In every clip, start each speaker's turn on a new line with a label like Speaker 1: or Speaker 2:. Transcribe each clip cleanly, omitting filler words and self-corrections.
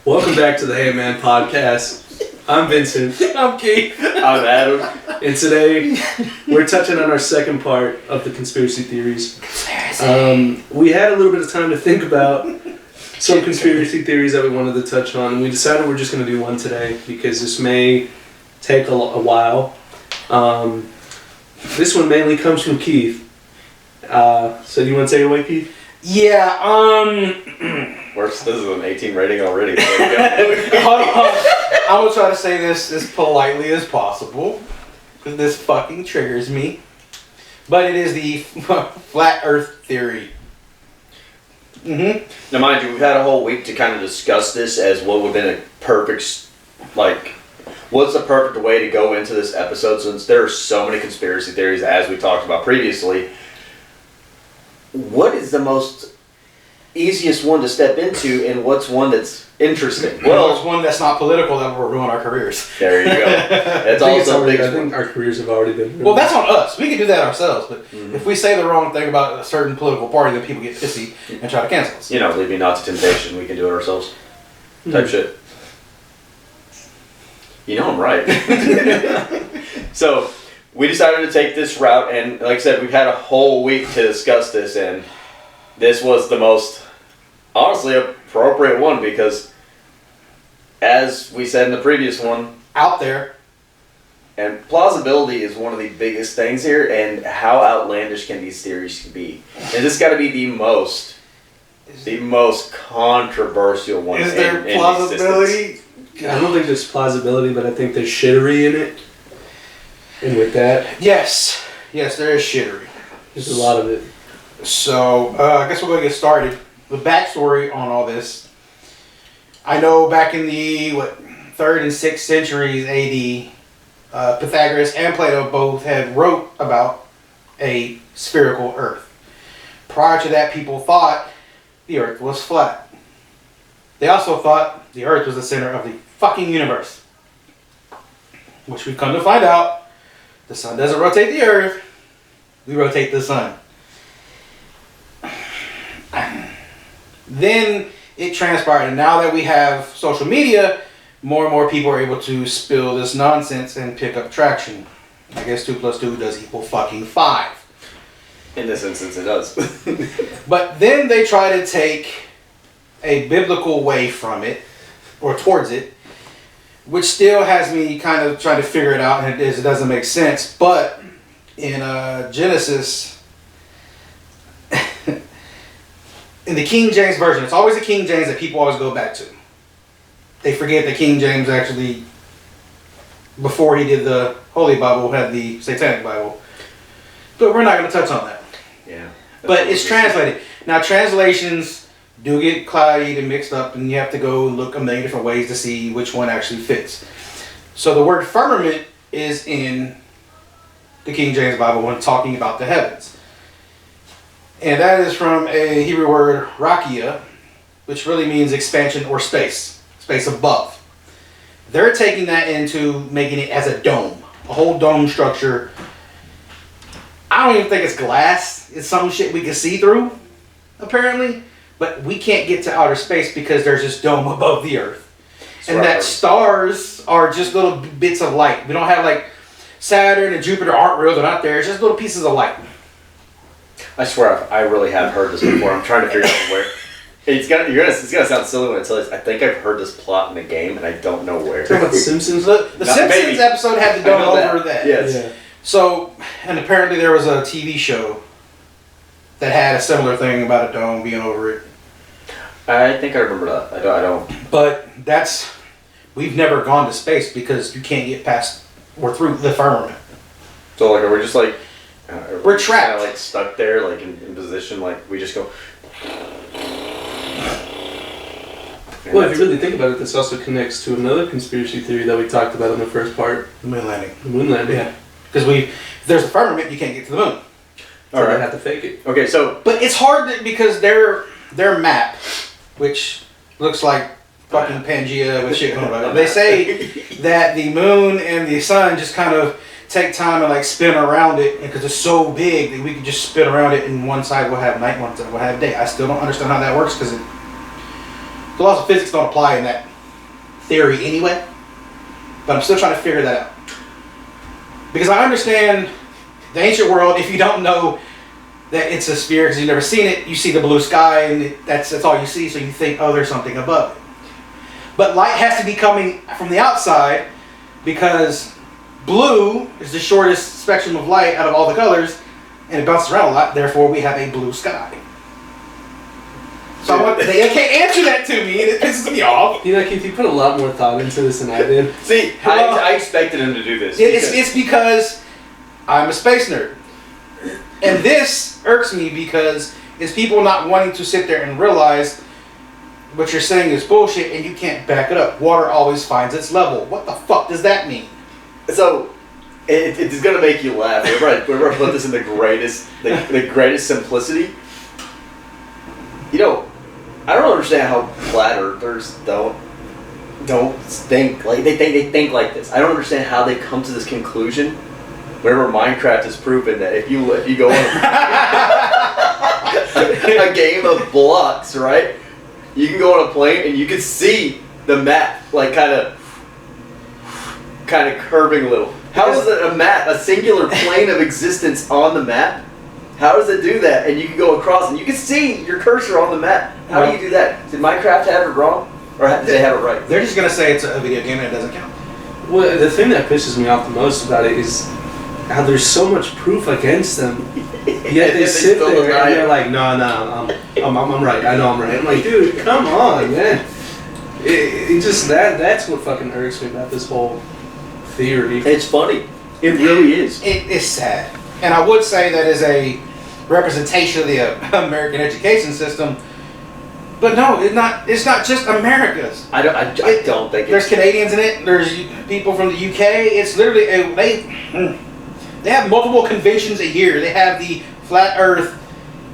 Speaker 1: Welcome back to the Hey Man podcast. I'm Vincent.
Speaker 2: I'm Keith.
Speaker 3: I'm Adam.
Speaker 1: And today we're touching on our second part of the conspiracy theories. We had a little bit of time to think about some conspiracy theories that we wanted to touch on, and we decided we're just going to do one today because this may take a while. This one mainly comes from Keith. So do you want to take it away, Keith?
Speaker 2: Yeah,
Speaker 3: Worse, this is an 18 rating already.
Speaker 2: hold on. I'm gonna try to say this as politely as possible, because this fucking triggers me. But it is the flat Earth theory.
Speaker 3: Now, mind you, we've had a whole week to kind of discuss this as what would have been a perfect, what's the perfect way to go into this episode, since there are so many conspiracy theories, as we talked about previously. What is the most easiest one to step into, and what's one that's interesting?
Speaker 2: Well, it's one that's not political that will ruin our careers.
Speaker 3: There you go. That's also a big
Speaker 1: I think our careers have already been ruined.
Speaker 2: Well, that's on us. We can do that ourselves, but if we say the wrong thing about a certain political party, then people get pissy and try to cancel us.
Speaker 3: You know, leave me not to temptation, we can do it ourselves. Type shit. You know I'm right. So, we decided to take this route, and like I said, we've had a whole week to discuss this, and this was the most, honestly, appropriate one, because as we said in the previous one,
Speaker 2: Out there.
Speaker 3: and plausibility is one of the biggest things here, and how outlandish can these theories be? And this got to be the most controversial one.
Speaker 2: Is there
Speaker 3: in
Speaker 2: plausibility?
Speaker 1: I don't think there's plausibility, but I think there's shittery in it. And with that,
Speaker 2: Yes, there is shittery.
Speaker 1: there's a lot of it.
Speaker 2: So, I guess we're going to get started. The backstory on all this. I know back in the, 3rd and 6th centuries AD, Pythagoras and Plato both had wrote about a spherical Earth. Prior to that, people thought the Earth was flat. They also thought the Earth was the center of the fucking universe. Which we've come to find out, the sun doesn't rotate the Earth, we rotate the sun. Then it transpired, and now that we have social media, more and more people are able to spill this nonsense and pick up traction. I guess 2 + 2 does equal fucking 5.
Speaker 3: In this instance, it does.
Speaker 2: But then they try to take a biblical way from it, or towards it, which still has me kind of trying to figure it out, and it doesn't make sense. But in Genesis, in the King James Version, it's always the King James that people always go back to. They forget that King James actually, before he did the Holy Bible, had the Satanic Bible. But we're not going to touch on that.
Speaker 3: Yeah.
Speaker 2: But it's translated. Now, translations do get cloudy and mixed up, and you have to go and look a million different ways to see which one actually fits. So the word firmament is in the King James Bible when talking about the heavens. And that is from a Hebrew word, rakia, which really means expansion or space above. They're taking that into making it as a dome, a whole dome structure. I don't even think it's glass. It's some shit we can see through, apparently. But we can't get to outer space because there's this dome above the Earth. And that stars are just little bits of light. We don't have Saturn and Jupiter aren't real. They're not there. It's just little pieces of light.
Speaker 3: I swear, I really have heard this before. I'm trying to figure out where. It's gonna sound silly when I tell you this. I think I've heard this plot in the game, and I don't know where.
Speaker 1: Talking about The Simpsons?
Speaker 2: The Simpsons episode had the dome over that.
Speaker 3: Yes.
Speaker 1: Yeah.
Speaker 2: So, and apparently there was a TV show that had a similar thing about a dome being over it.
Speaker 3: I think I remember that. I don't.
Speaker 2: But we've never gone to space because you can't get past or through the firmament.
Speaker 3: So, are we just
Speaker 2: we're trapped.
Speaker 3: Kind of stuck there, in position, we just go.
Speaker 1: Well, if you really think about it, this also connects to another conspiracy theory that we talked about in the first part.
Speaker 2: The moon landing.
Speaker 1: The moon landing.
Speaker 2: Yeah. Because if there's a firmament, you can't get to the moon.
Speaker 1: So they have to fake it.
Speaker 3: Okay, so.
Speaker 2: But it's hard because their map, which looks like fucking Pangea with shit going on. They say that the moon and the sun just kind of take time and spin around it because it's so big that we can just spin around it and one side will have night, one side will have day. I still don't understand how that works because the laws of physics don't apply in that theory anyway. But I'm still trying to figure that out. Because I understand the ancient world, if you don't know that it's a sphere because you've never seen it, you see the blue sky and that's all you see, so you think, oh, there's something above it. But light has to be coming from the outside because blue is the shortest spectrum of light out of all the colors and it bounces around a lot, therefore we have a blue sky. So they can't answer that to me and it pisses me off.
Speaker 1: You know, Keith, you put a lot more thought into this than I did.
Speaker 3: See, I expected him to do this.
Speaker 2: It's because I'm a space nerd. And this irks me because it's people not wanting to sit there and realize what you're saying is bullshit and you can't back it up. Water always finds its level. What the fuck does that mean?
Speaker 3: So, it's gonna make you laugh. Whenever I put this in the greatest simplicity, you know, I don't understand how flat earthers don't think like they think like this. I don't understand how they come to this conclusion. Whenever Minecraft has proven that if you go on a game of blocks, right, you can go on a plane and you can see the map like kind of curving a little. How is it a singular plane of existence on the map? How does it do that? And you can go across and you can see your cursor on the map. How do you do that? Did Minecraft have it wrong? Or did they have it right?
Speaker 2: They're just going to say it's a video game and it doesn't count.
Speaker 1: Well, the thing that pisses me off the most about it is how there's so much proof against them. Yet they sit there and they're like, no, I'm right. I know I'm right. I'm like, dude, come on, man. It just, that's what fucking irks me about this whole theory.
Speaker 3: It's funny. It really is.
Speaker 2: It's sad. And I would say that is a representation of the American education system. But no, it's not just America's.
Speaker 3: I don't think
Speaker 2: there's Canadians in it. There's people from the UK. It's literally they have multiple conventions a year. They have the Flat Earth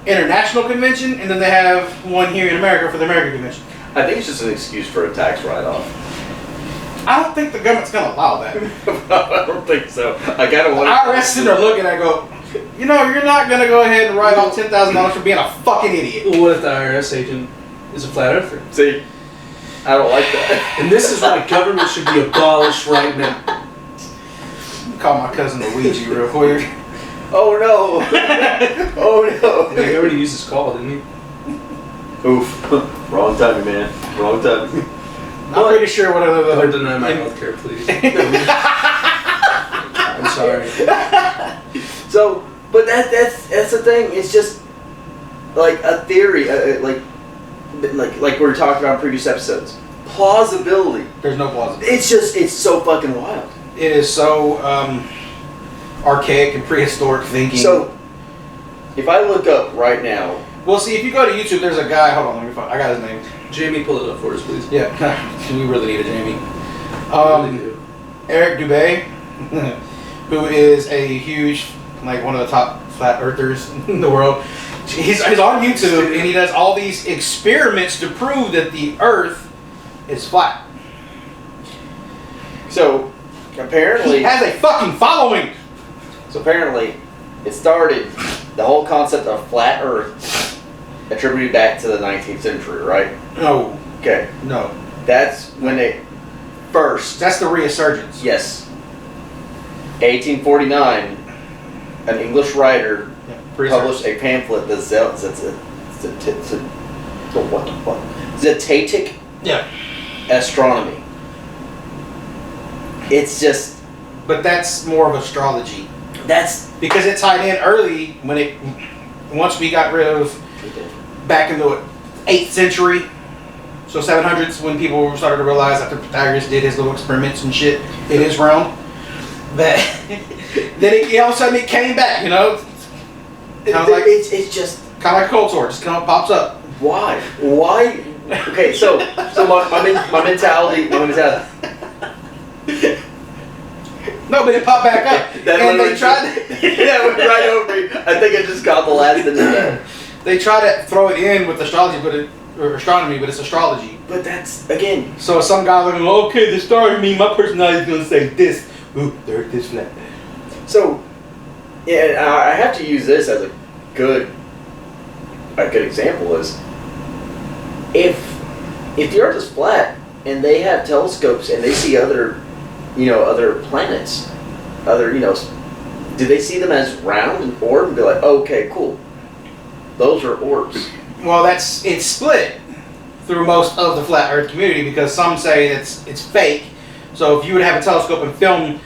Speaker 2: International Convention, and then they have one here in America for the American Convention.
Speaker 3: I think it's just an excuse for a tax write-off.
Speaker 2: I don't think the government's going to allow that.
Speaker 3: I don't think so. I kind of want
Speaker 2: the IRS sitting there looking at go, you know, you're not going to go ahead and write off $10,000 for being a fucking idiot.
Speaker 1: Well, what if the IRS agent is a flat earther?
Speaker 3: See, I don't like that.
Speaker 1: And this is why government should be abolished right now.
Speaker 2: Call my cousin Luigi real quick.
Speaker 3: Oh no! Oh no!
Speaker 1: He already used his call, didn't he?
Speaker 3: Oof. Wrong timing, man. Wrong timing.
Speaker 2: I'm pretty sure what other...
Speaker 1: Don't deny my healthcare, please. I'm sorry.
Speaker 3: So, but that's the thing. It's just like a theory, like we were talking about in previous episodes. Plausibility.
Speaker 2: There's no plausibility.
Speaker 3: It's so fucking wild.
Speaker 2: It is so archaic and prehistoric thinking.
Speaker 3: So, if I look up right now...
Speaker 2: Well, see, if you go to YouTube, there's a guy... Hold on, let me find... I got his name.
Speaker 1: Jamie, pull it up for us, please.
Speaker 2: Yeah, we really need a Jamie.
Speaker 1: Really do.
Speaker 2: Eric Dubé, who is a huge, like one of the top flat earthers in the world. He's on YouTube, and he does all these experiments to prove that the Earth is flat.
Speaker 3: So... apparently,
Speaker 2: he has a fucking following.
Speaker 3: So apparently, it started the whole concept of flat Earth attributed back to the 19th century, right?
Speaker 2: No.
Speaker 3: Okay.
Speaker 2: No.
Speaker 3: That's when it first.
Speaker 2: That's the resurgence.
Speaker 3: Yes. 1849, an English writer published a pamphlet that what the fuck? Zetetic astronomy. It's just...
Speaker 2: But that's more of astrology.
Speaker 3: That's...
Speaker 2: Because it tied in early when it... Once we got rid of... Back in the 8th century. So 700s when people started to realize after Pythagoras did his little experiments and shit in his realm. That... then it, all of a sudden it came back, you know?
Speaker 3: It's just...
Speaker 2: Kind of like a cold sore. Just kind of pops up.
Speaker 3: Why? Why? Okay, so my mentality...
Speaker 2: No, but it popped back up. And they tried to...
Speaker 3: Yeah, it went right over me. I think I just caught the last end of that.
Speaker 2: They try to throw it in with astrology, or astronomy, but it's astrology.
Speaker 3: But that's, again...
Speaker 2: So some guy looking, okay, the star me, my personality is going to say this. Ooh, the Earth is flat.
Speaker 3: So, yeah, I have to use this as a good example is, if the Earth is flat, and they have telescopes and they see other planets, do they see them as round and orb and be like, okay, cool, those are orbs?
Speaker 2: Well, it's split through most of the flat Earth community because some say it's fake. So if you would have a telescope and film,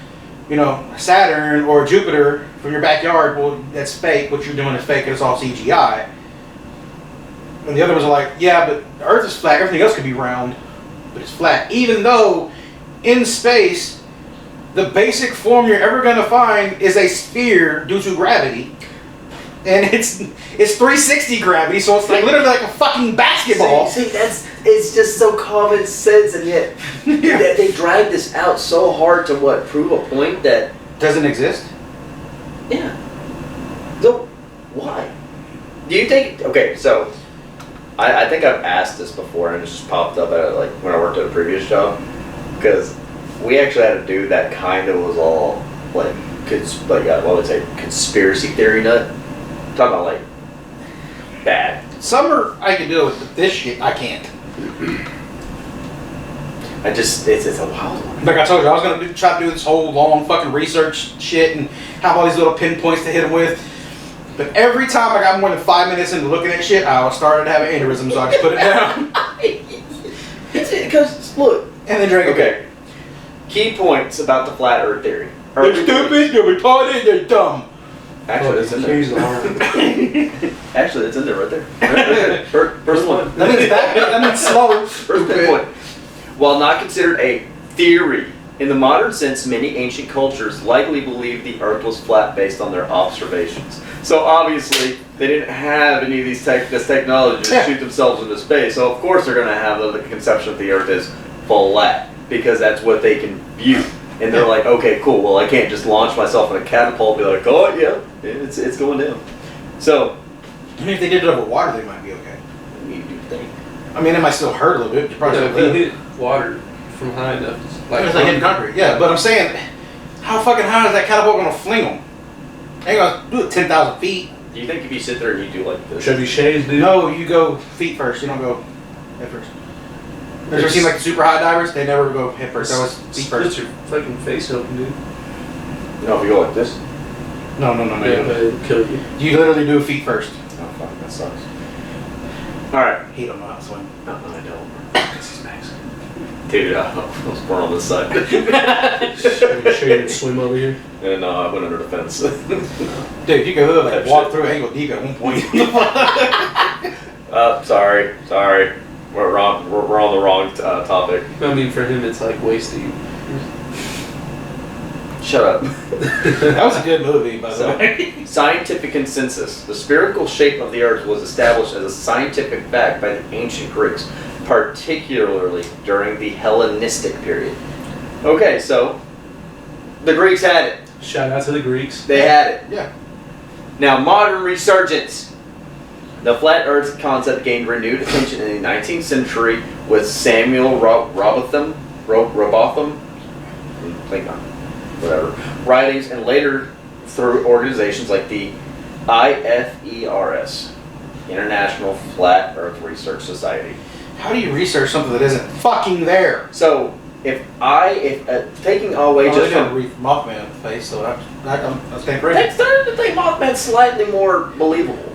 Speaker 2: Saturn or Jupiter from your backyard, well, that's fake. What you're doing is fake, and it's all CGI. And the other ones are like, yeah, but the Earth is flat. Everything else could be round, but it's flat. Even though in space, the basic form you're ever going to find is a sphere due to gravity. And it's 360 gravity, so it's like literally like a fucking basketball.
Speaker 3: See, it's just so common sense, and yet they drag this out so hard to prove a point that
Speaker 2: doesn't exist.
Speaker 3: Yeah. So why? Do you think? Okay, so I think I've asked this before, and it just popped up at when I worked at a previous job, because we actually had a dude that kind of was all what would say conspiracy theory nut. Talking about bad.
Speaker 2: Summer I can do it, but this shit I can't.
Speaker 3: It's a wild one.
Speaker 2: Like I told you, I was gonna try to do this whole long fucking research shit and have all these little pinpoints to hit him with. But every time I got more than 5 minutes into looking at shit, I started to have an aneurysm, so I just put it down.
Speaker 3: Because look,
Speaker 2: and then drank.
Speaker 3: Okay. Key points about the flat Earth theory.
Speaker 2: They're stupid. They're retarded. They're dumb.
Speaker 3: Actually, it's in there. Actually, it's in there right there. First one.
Speaker 2: That means slow.
Speaker 3: First pinpoint. While not considered a theory in the modern sense, many ancient cultures likely believed the Earth was flat based on their observations. So obviously, they didn't have any of this technology to shoot themselves into space. So of course, they're going to have the conception that the Earth is flat because that's what they can view. And they're like, okay, cool. Well, I can't just launch myself in a catapult and be like, oh yeah, it's going down. So,
Speaker 2: I mean, if they did it over water, they might be okay.
Speaker 3: You do think?
Speaker 2: I mean, it might still hurt a little bit. You probably
Speaker 1: if they hit water from high enough,
Speaker 2: it's like hitting concrete. Yeah, but I'm saying, how fucking high is that catapult gonna fling them? They ain't gonna do it 10,000 feet.
Speaker 3: Do you think if you sit there and you do like this?
Speaker 1: Chevy Chase, dude.
Speaker 2: No, you go feet first. You don't go head first. Have you ever seen the super high divers? They never go head first. That was feet first.
Speaker 1: Split your fucking face open, dude.
Speaker 3: No, if you go like this.
Speaker 2: No.
Speaker 1: Yeah, but it'll kill you.
Speaker 2: You literally do feet first.
Speaker 3: Oh fuck, that sucks. All right.
Speaker 2: He don't know how to swim.
Speaker 3: No, I don't. Because he's Mexican. Dude, I was born on this side.
Speaker 1: Sure you swim over here?
Speaker 3: And I went under the fence.
Speaker 2: Dude, you could walk through it and go deep at one point.
Speaker 3: Sorry. We're wrong. We're on the wrong topic.
Speaker 1: I mean, for him, it's like waist deep.
Speaker 3: Shut up.
Speaker 2: That was a good movie, by the way.
Speaker 3: Scientific consensus. The spherical shape of the Earth was established as a scientific fact by the ancient Greeks, particularly during the Hellenistic period. Okay, so the Greeks had it.
Speaker 1: Shout out to the Greeks.
Speaker 3: They had it.
Speaker 2: Yeah.
Speaker 3: Now, modern resurgence. The flat Earth concept gained renewed attention in the 19th century with Samuel Robotham, whatever, writings, and later through organizations like the IFERS, International Flat Earth Research Society.
Speaker 2: How do you research something that isn't fucking there?
Speaker 3: So, if taking away just from
Speaker 2: Mothman face, so I stand corrected.
Speaker 3: That's starting to think Mothman's slightly more believable.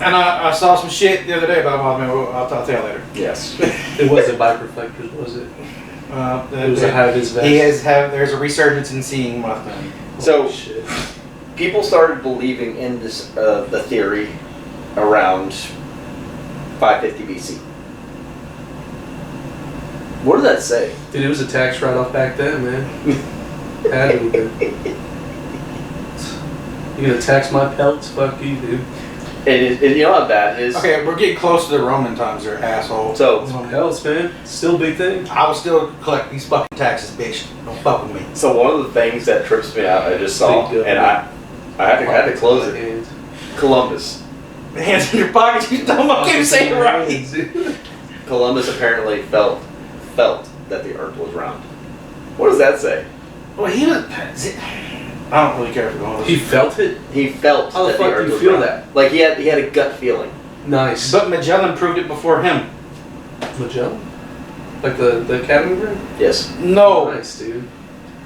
Speaker 2: And I saw some shit the other day about Mothman. I'll tell you later.
Speaker 3: Yes.
Speaker 1: It wasn't bifurflectors, was it? It was a high-vis vest.
Speaker 2: There's a resurgence in seeing Mothman.
Speaker 3: So,
Speaker 1: shit.
Speaker 3: People started believing in this the theory around 550 BC. What did that say?
Speaker 1: Dude, it was a tax write-off back then, man. Had to have been. You gonna tax my pelts? Fuck you, dude.
Speaker 3: And you know how bad it is?
Speaker 2: Okay, we're getting close to the Roman times there, asshole.
Speaker 3: So,
Speaker 1: Something else, man. Still a big thing.
Speaker 2: I will still collect these fucking taxes, bitch. Don't fuck with me.
Speaker 3: so one of the things that trips me out, I just saw, and I had to close it. Columbus.
Speaker 2: Hands in your pockets, you dumb. I can't say it right.
Speaker 3: Columbus apparently felt that the Earth was round. What does that say?
Speaker 2: Well, he was. I don't really care for going.
Speaker 1: He felt it?
Speaker 3: He felt
Speaker 1: How the
Speaker 3: that
Speaker 1: fuck
Speaker 3: the Earth
Speaker 1: do you
Speaker 3: was
Speaker 1: feel
Speaker 3: round.
Speaker 1: that?
Speaker 3: Like he had a gut feeling.
Speaker 1: Nice.
Speaker 2: But Magellan proved it before him.
Speaker 1: Magellan? Like the Academy Award?
Speaker 3: Yes.
Speaker 2: No.
Speaker 1: Nice, dude.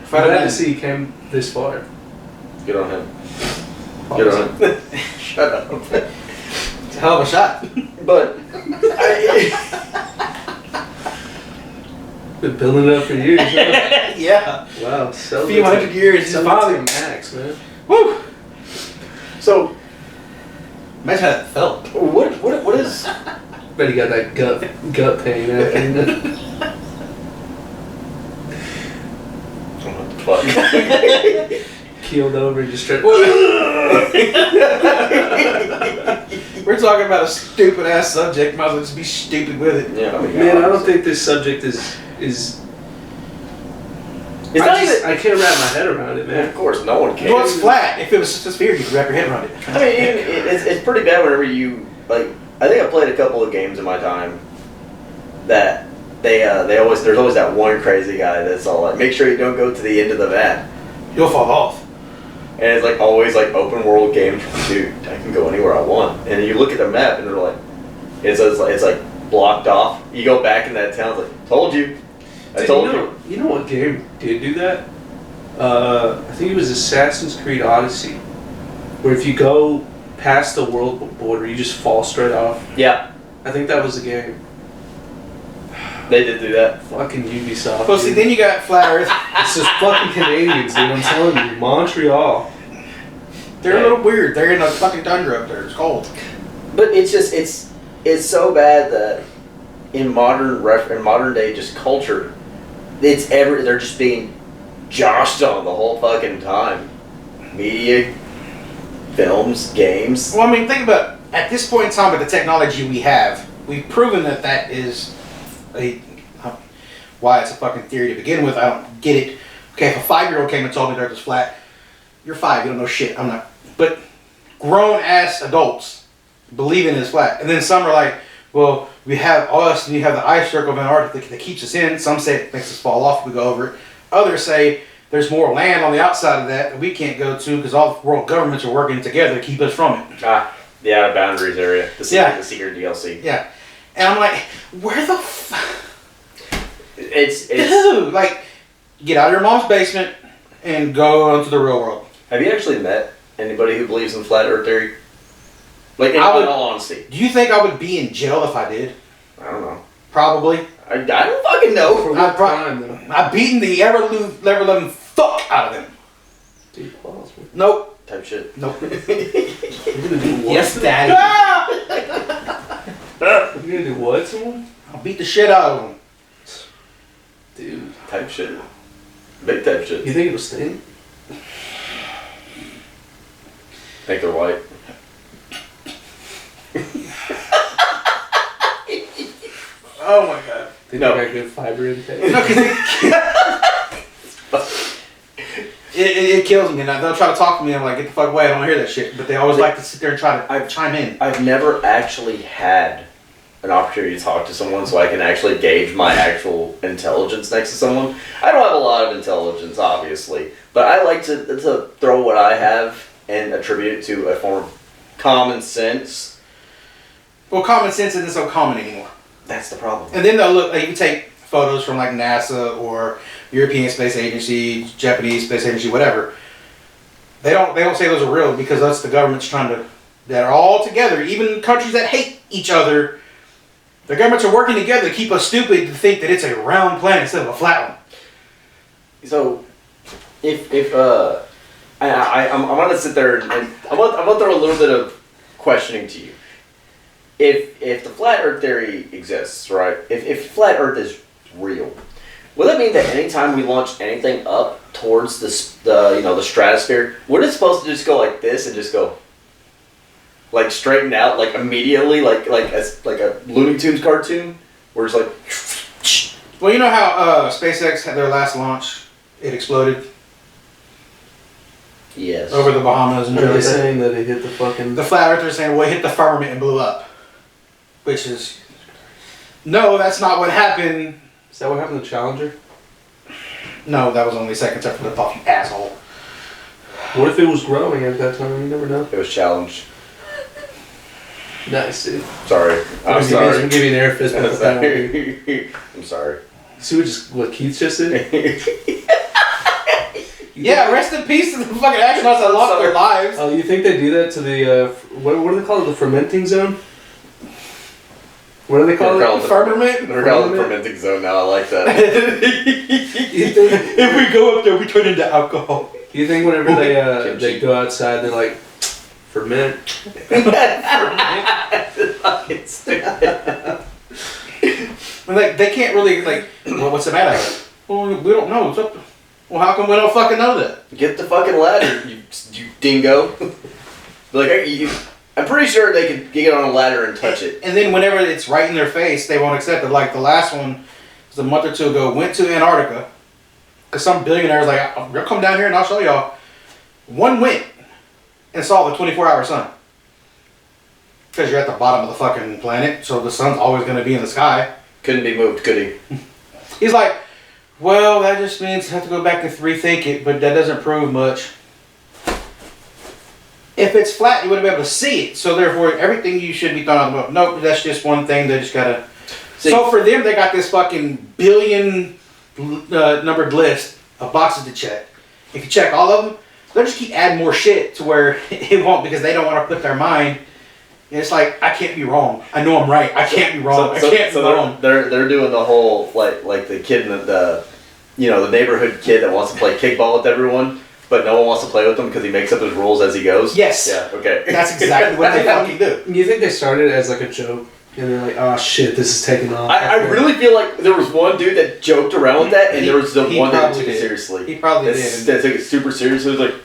Speaker 2: If
Speaker 1: I'm
Speaker 2: I'd
Speaker 1: glad to
Speaker 2: have
Speaker 1: see he came this far.
Speaker 3: Good on him. Good on him. Shut up.
Speaker 2: it's a hell of a shot.
Speaker 3: But
Speaker 1: Been building it up for years. Huh?
Speaker 2: yeah.
Speaker 1: Wow.
Speaker 2: A few hundred years. It's
Speaker 1: Finally,
Speaker 2: finally.
Speaker 1: max, man.
Speaker 2: Woo.
Speaker 3: so
Speaker 2: Imagine how that felt.
Speaker 3: what is
Speaker 1: Bet he got that gut pain after you know.
Speaker 3: fuck?
Speaker 1: Keeled over and just tripped.
Speaker 2: We're talking about a stupid ass subject. Might as well just be stupid with it.
Speaker 3: Yeah,
Speaker 1: Man, I don't think this subject is.
Speaker 3: It's not even.
Speaker 1: I can't wrap my head around it, man.
Speaker 3: Of course, no one can.
Speaker 2: Well, it's flat. If it was just a sphere, you could wrap your head around it.
Speaker 3: I mean, it's pretty bad whenever you like. I think I played a couple of games in my time that there's always that one crazy guy that's all like, make sure you don't go to the end of the map,
Speaker 2: You'll fall off.
Speaker 3: and it's like always like open world games. Dude, I can go anywhere I want, and you look at the map and they're like, it's like blocked off. You go back in that town, it's like, told you, I
Speaker 1: Dude,
Speaker 3: told you.
Speaker 1: You know what game did do that? I think it was Assassin's Creed Odyssey, where if you go past the world border, you just fall straight off.
Speaker 3: Yeah,
Speaker 1: I think that was the game.
Speaker 3: they did do that.
Speaker 1: Fucking Ubisoft.
Speaker 2: Well, see,
Speaker 1: dude.
Speaker 2: then you got Flat Earth.
Speaker 1: It's just fucking Canadians, dude. I'm telling you, Montreal.
Speaker 2: They're a little weird. They're in a fucking tundra up there. It's cold.
Speaker 3: But it's just it's so bad that in modern day just culture, they're just being joshed on the whole fucking time. Media, films, games.
Speaker 2: Well, I mean, think about it. At this point in time, with the technology we have, we've proven that is why it's a fucking theory to begin with. I don't get it. Okay, if a 5-year-old came and told me the Earth was flat, you're 5, you don't know shit. I'm not. But grown ass adults believing it's flat, and then some are like, well, we have us, and you have the ice circle of Antarctica that keeps us in. Some say it makes us fall off if we go over it. Others say there's more land on the outside of that we can't go to because all the world governments are working together to keep us from it.
Speaker 3: The out of boundaries area. The secret DLC.
Speaker 2: Yeah. And I'm like, where the
Speaker 3: It's
Speaker 2: dude, like, get out of your mom's basement and go into the real world.
Speaker 3: Have you actually met anybody who believes in flat Earth theory? Like, in all honesty.
Speaker 2: Do you think I would be in jail if I did?
Speaker 3: I don't know.
Speaker 2: Probably.
Speaker 3: I don't fucking know.
Speaker 1: For what time, though?
Speaker 2: I've beaten the ever-loving fuck out of them.
Speaker 1: Dude, balls, man.
Speaker 2: Nope.
Speaker 3: Type shit.
Speaker 2: Nope.
Speaker 1: You're gonna do what?
Speaker 2: Yes, Daddy.
Speaker 1: You're gonna do what, someone?
Speaker 2: I'll beat the shit out of them.
Speaker 1: Dude.
Speaker 3: Type shit. Big type shit.
Speaker 1: You think it'll stink?
Speaker 3: Think they're white.
Speaker 2: Oh my god.
Speaker 1: Think
Speaker 3: No.
Speaker 1: they got good fiber intake?
Speaker 2: No, because it kills me. And they'll try to talk to me. And I'm like, get the fuck away. I don't want to hear that shit. But they always like to sit there and try to chime in.
Speaker 3: I've never actually had an opportunity to talk to someone so I can actually gauge my actual intelligence next to someone. I don't have a lot of intelligence, obviously, but I like to throw what I have and attribute it to a form of common sense.
Speaker 2: Well, common sense isn't so common anymore.
Speaker 3: That's the problem.
Speaker 2: And then they'll look, like, you can take photos from like NASA or European Space Agency, Japanese Space Agency, whatever. They don't say those are real because that's the government's trying to, that are all together, even countries that hate each other, the governments are working together to keep us stupid to think that it's a round planet instead of a flat one.
Speaker 3: So, I'm gonna sit there and I'm gonna throw a little bit of questioning to you. If the flat Earth theory exists, right? If flat Earth is real, would that mean that anytime we launch anything up towards the stratosphere, would it supposed to just go like this and just go like straighten out like immediately, like a Looney Tunes cartoon, where it's like?
Speaker 2: Well, you know how SpaceX had their last launch, it exploded
Speaker 3: Yes.
Speaker 2: over the Bahamas and
Speaker 1: Are they
Speaker 2: everything.
Speaker 1: saying that it hit the fucking...
Speaker 2: The flat earthers saying, well, it hit the firmament and blew up. Which is, no, that's not what happened.
Speaker 1: Is that what happened to Challenger?
Speaker 2: No, that was only seconds after the puff, you asshole.
Speaker 1: What if it was growing at that time? You never know.
Speaker 3: It was challenged.
Speaker 1: Nice, dude.
Speaker 3: Sorry. I'm
Speaker 1: I'm
Speaker 3: sorry.
Speaker 1: give you an air fist.
Speaker 3: I'm sorry. I'm sorry.
Speaker 1: See what Keith just did?
Speaker 2: Yeah, rest in peace to the fucking astronauts that lost their lives.
Speaker 1: Oh, you think they do that to the what do they call it? The fermenting zone? What do they call it?
Speaker 2: Firmament?
Speaker 3: They're called the fermenting zone now. I like that.
Speaker 1: You think,
Speaker 2: If we go up there, we turn into alcohol.
Speaker 1: you think whenever they go outside, they're like, ferment?
Speaker 2: Like, they can't really, like, well, what's the matter? Well, we don't know. It's up to, well, how come we don't fucking know that?
Speaker 3: Get the fucking ladder, you dingo. I'm pretty sure they could get on a ladder and touch it.
Speaker 2: And then whenever it's right in their face, they won't accept it. Like the last one, was a month or two ago, went to Antarctica. Because some billionaire was like, "You'll come down here and I'll show y'all." One went and saw the 24-hour sun. Because you're at the bottom of the fucking planet, so the sun's always going to be in the sky.
Speaker 3: Couldn't be moved, could he?
Speaker 2: He's like, well, that just means I have to go back and rethink it, but that doesn't prove much. If it's flat, you wouldn't be able to see it. So therefore, everything you should be thought about, nope, that's just one thing. They just gotta.
Speaker 3: See,
Speaker 2: so for them, they got this fucking billion numbered list of boxes to check. If you check all of them, they'll just keep adding more shit to where it won't, because they don't want to put their mind. And it's like, I can't be wrong. I know I'm right. I can't be wrong. I can't be wrong.
Speaker 3: They're doing the whole like the kid in the neighborhood kid that wants to play kickball with everyone. But no one wants to play with him because he makes up his rules as he goes?
Speaker 2: Yes.
Speaker 3: Yeah, okay.
Speaker 2: That's exactly what they fucking do.
Speaker 1: You think they started as like a joke? And they're like, oh shit, this is taking off.
Speaker 3: I really feel like there was one dude that joked around with that, and there was the one that took it seriously.
Speaker 2: He probably did.
Speaker 3: That took it super seriously. He was like,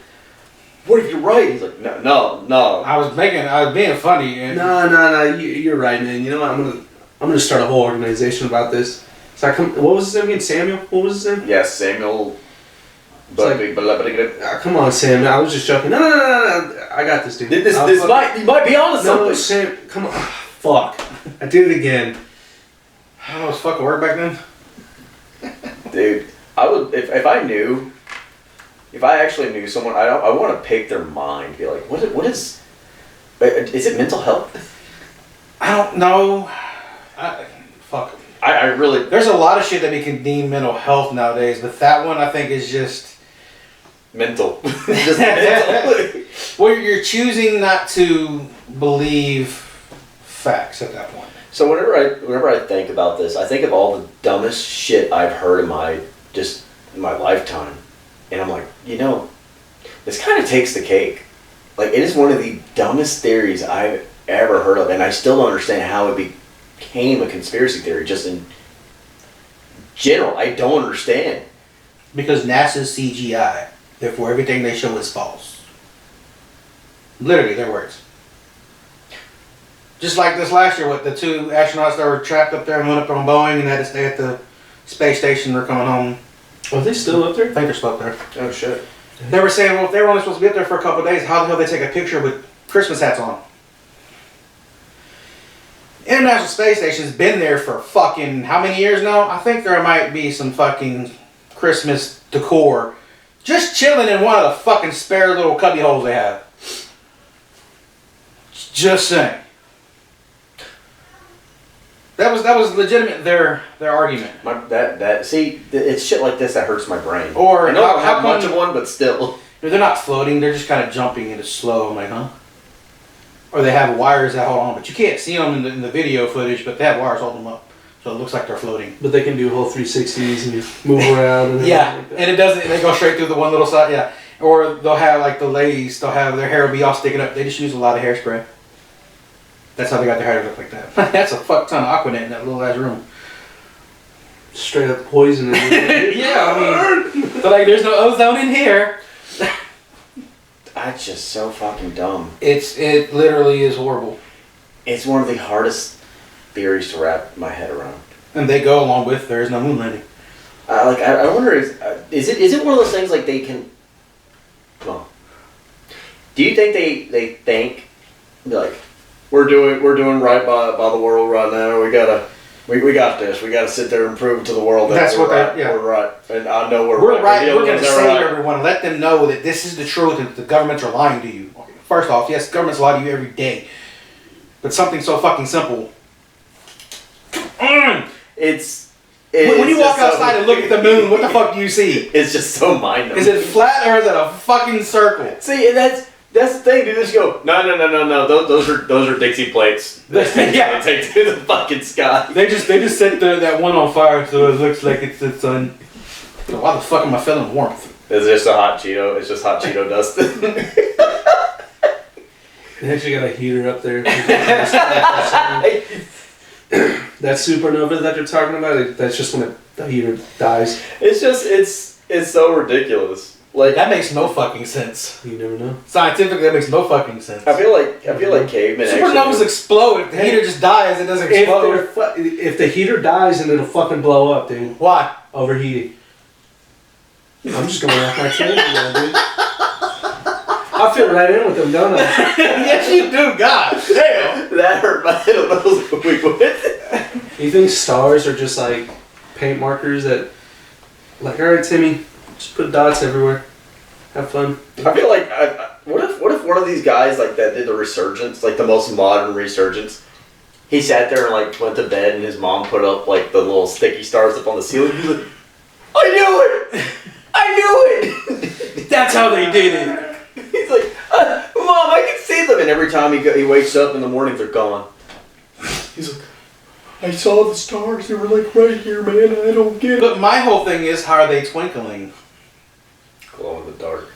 Speaker 3: what if you're right? He's like, no.
Speaker 2: I was being funny. And
Speaker 1: No, you're right, man. You know what? I'm gonna start a whole organization about this. So what was his name again? Samuel? What was his name?
Speaker 3: Yes, Samuel.
Speaker 1: Come on, Sam. I was just joking. No. I got this, dude.
Speaker 3: You might be on to something.
Speaker 1: No, Sam. Come on. Fuck. I did it again.
Speaker 2: I don't know what's fucking word back then.
Speaker 3: Dude, I would if I actually knew someone. I want to pick their mind. Be like, what is it mental health?
Speaker 2: I don't know. Fuck.
Speaker 3: I really.
Speaker 2: There's a lot of shit that we can deem mental health nowadays, but that one I think is just
Speaker 3: mental. Just mental.
Speaker 2: Well, you're choosing not to believe facts at that point.
Speaker 3: So whenever I think about this, I think of all the dumbest shit I've heard in my lifetime, and I'm like, this kind of takes the cake. Like, it is one of the dumbest theories I've ever heard of, and I still don't understand how it became a conspiracy theory. Just in general, I don't understand.
Speaker 2: Because NASA's CGI, therefore everything they show is false. Literally, their words. Just like this last year with the two astronauts that were trapped up there and went up on Boeing and had to stay at the space station. They're coming home.
Speaker 1: Are they still up there?
Speaker 2: I think they're still up there.
Speaker 3: Oh shit.
Speaker 2: They were saying, well, if they were only supposed to be up there for a couple of days, how the hell they take a picture with Christmas hats on? International Space Station's been there for fucking how many years now? I think there might be some fucking Christmas decor just chilling in one of the fucking spare little cubby holes they have. Just saying. That was legitimate their argument.
Speaker 3: It's shit like this that hurts my brain.
Speaker 2: Or
Speaker 3: I know I don't
Speaker 2: how
Speaker 3: have much of one, but still.
Speaker 2: They're not floating, they're just kind of jumping into slow. I'm like, huh? Or they have wires that hold on, but you can't see them in the video footage, but they have wires holding them up. So it looks like they're floating.
Speaker 1: But they can do whole 360s and move around. And
Speaker 2: yeah,
Speaker 1: like
Speaker 2: and it doesn't, they go straight through the one little side, yeah. Or they'll have, like the ladies, they'll have their hair will be all sticking up. They just use a lot of hairspray. That's how they got their hair to look like that. That's a fuck ton of Aquanet in that little ass room.
Speaker 1: Straight up poison.
Speaker 2: Yeah, I mean, they're like, there's no ozone in here.
Speaker 3: That's just so fucking dumb.
Speaker 2: It literally is horrible.
Speaker 3: It's one of the hardest theories to wrap my head around.
Speaker 2: And they go along with there is no moon landing.
Speaker 3: I wonder is it one of those things like they can. Well, do you think they think like we're doing right by the world right now? We got this. We gotta sit there and prove to the world that
Speaker 2: that's
Speaker 3: we're
Speaker 2: what
Speaker 3: right.
Speaker 2: Yeah.
Speaker 3: We're right, and I know we're
Speaker 2: right. We're gonna save
Speaker 3: right.
Speaker 2: everyone. Let them know that this is the truth and that the governments are lying to you. First off, yes, governments lie to you every day. But something so fucking simple.
Speaker 3: It's
Speaker 2: When you walk outside and look at the moon, what the fuck do you see?
Speaker 3: It's just so mind-numbing.
Speaker 2: Is it flat or is it a fucking circle?
Speaker 3: See, and that's the thing. They just go, no. Those are Dixie plates.
Speaker 2: Yeah.
Speaker 3: They take to the fucking sky.
Speaker 2: They just set that one on fire so it looks like it's the sun. Why the fuck am I feeling warmth?
Speaker 3: It's just a hot Cheeto. It's just hot Cheeto dust.
Speaker 1: They actually got a heater up there. That supernova that you're talking about, that's just when the heater dies.
Speaker 3: It's so ridiculous. Like,
Speaker 2: that makes no fucking sense.
Speaker 1: You never know.
Speaker 2: Scientifically, that makes no fucking sense.
Speaker 3: I feel like cavemen.
Speaker 2: Supernovas explode. If the heater just dies, it doesn't explode.
Speaker 1: If the heater dies, then it'll fucking blow up, dude.
Speaker 2: Why?
Speaker 1: Overheating. I'm just going off my tangent now, dude. I feel right in with them, don't I?
Speaker 2: Yes, you do. God damn.
Speaker 3: That hurt my head a little quick with.
Speaker 1: You think stars are just like paint markers that, like, all right, Timmy, just put dots everywhere. Have fun.
Speaker 3: I feel like, what if one of these guys like that did the resurgence, like the most modern resurgence? He sat there and like went to bed, and his mom put up like the little sticky stars up on the ceiling. He's like, I knew it.
Speaker 2: That's how they did it.
Speaker 3: He's like, Mom, I can see them. And every time he wakes up in the morning, they're gone. He's like, I saw the stars. They were like right here, man. I don't get it.
Speaker 2: But my whole thing is, how are they twinkling?
Speaker 3: Glow in the dark.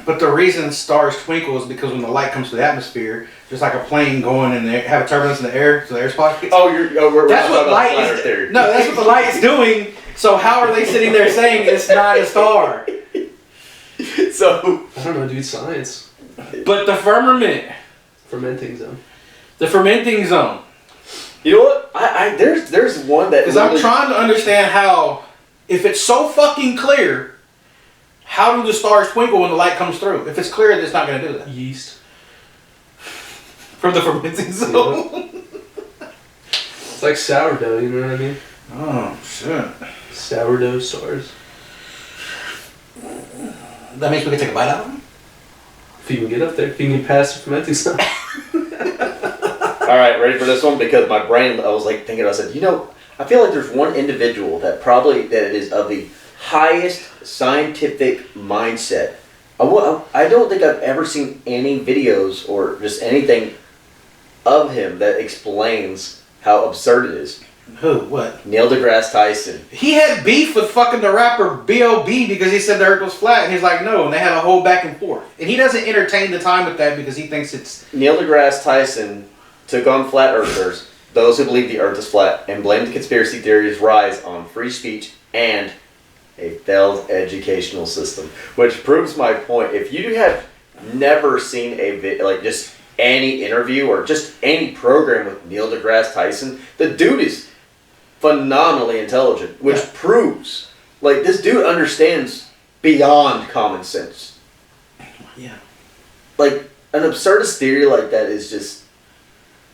Speaker 2: But the reason stars twinkle is because when the light comes to the atmosphere, just like a plane going in there, have a turbulence in the air, so the air's pockets.
Speaker 3: We're
Speaker 2: that's what light is.
Speaker 3: Theory.
Speaker 2: No, that's what the light is doing. So how are they sitting there saying it's not a star?
Speaker 3: So
Speaker 1: I don't know, dude. Science.
Speaker 2: But the firmament,
Speaker 1: Fermenting zone.
Speaker 2: the fermenting zone.
Speaker 3: You know what? There's one that
Speaker 2: Because I'm trying to understand how, if it's so fucking clear, how do the stars twinkle when the light comes through? If it's clear, it's not going to do that.
Speaker 1: Yeast.
Speaker 2: From the fermenting zone.
Speaker 1: Yep. It's like sourdough, you know what I mean?
Speaker 2: Oh shit.
Speaker 1: Sourdough stars.
Speaker 2: That means we can take a bite out of them?
Speaker 1: If you can get up there, if you can get past the fermenting zone.
Speaker 3: All right, ready for this one? Because my brain, I was like thinking, I said, I feel like there's one individual that is of the highest scientific mindset. I don't think I've ever seen any videos or just anything of him that explains how absurd it is.
Speaker 2: Who? What?
Speaker 3: Neil deGrasse Tyson.
Speaker 2: He had beef with fucking the rapper B.O.B. because he said the earth was flat, and he's like, no, and they had a whole back and forth. And he doesn't entertain the time with that because he thinks it's...
Speaker 3: Neil deGrasse Tyson took on flat earthers, those who believe the earth is flat, and blamed the conspiracy theories' rise on free speech and a failed educational system. Which proves my point. If you have never seen just any interview or just any program with Neil deGrasse Tyson, the dude is phenomenally intelligent, which proves, like, this dude understands beyond common sense.
Speaker 2: Yeah.
Speaker 3: Like, an absurdist theory like that is just,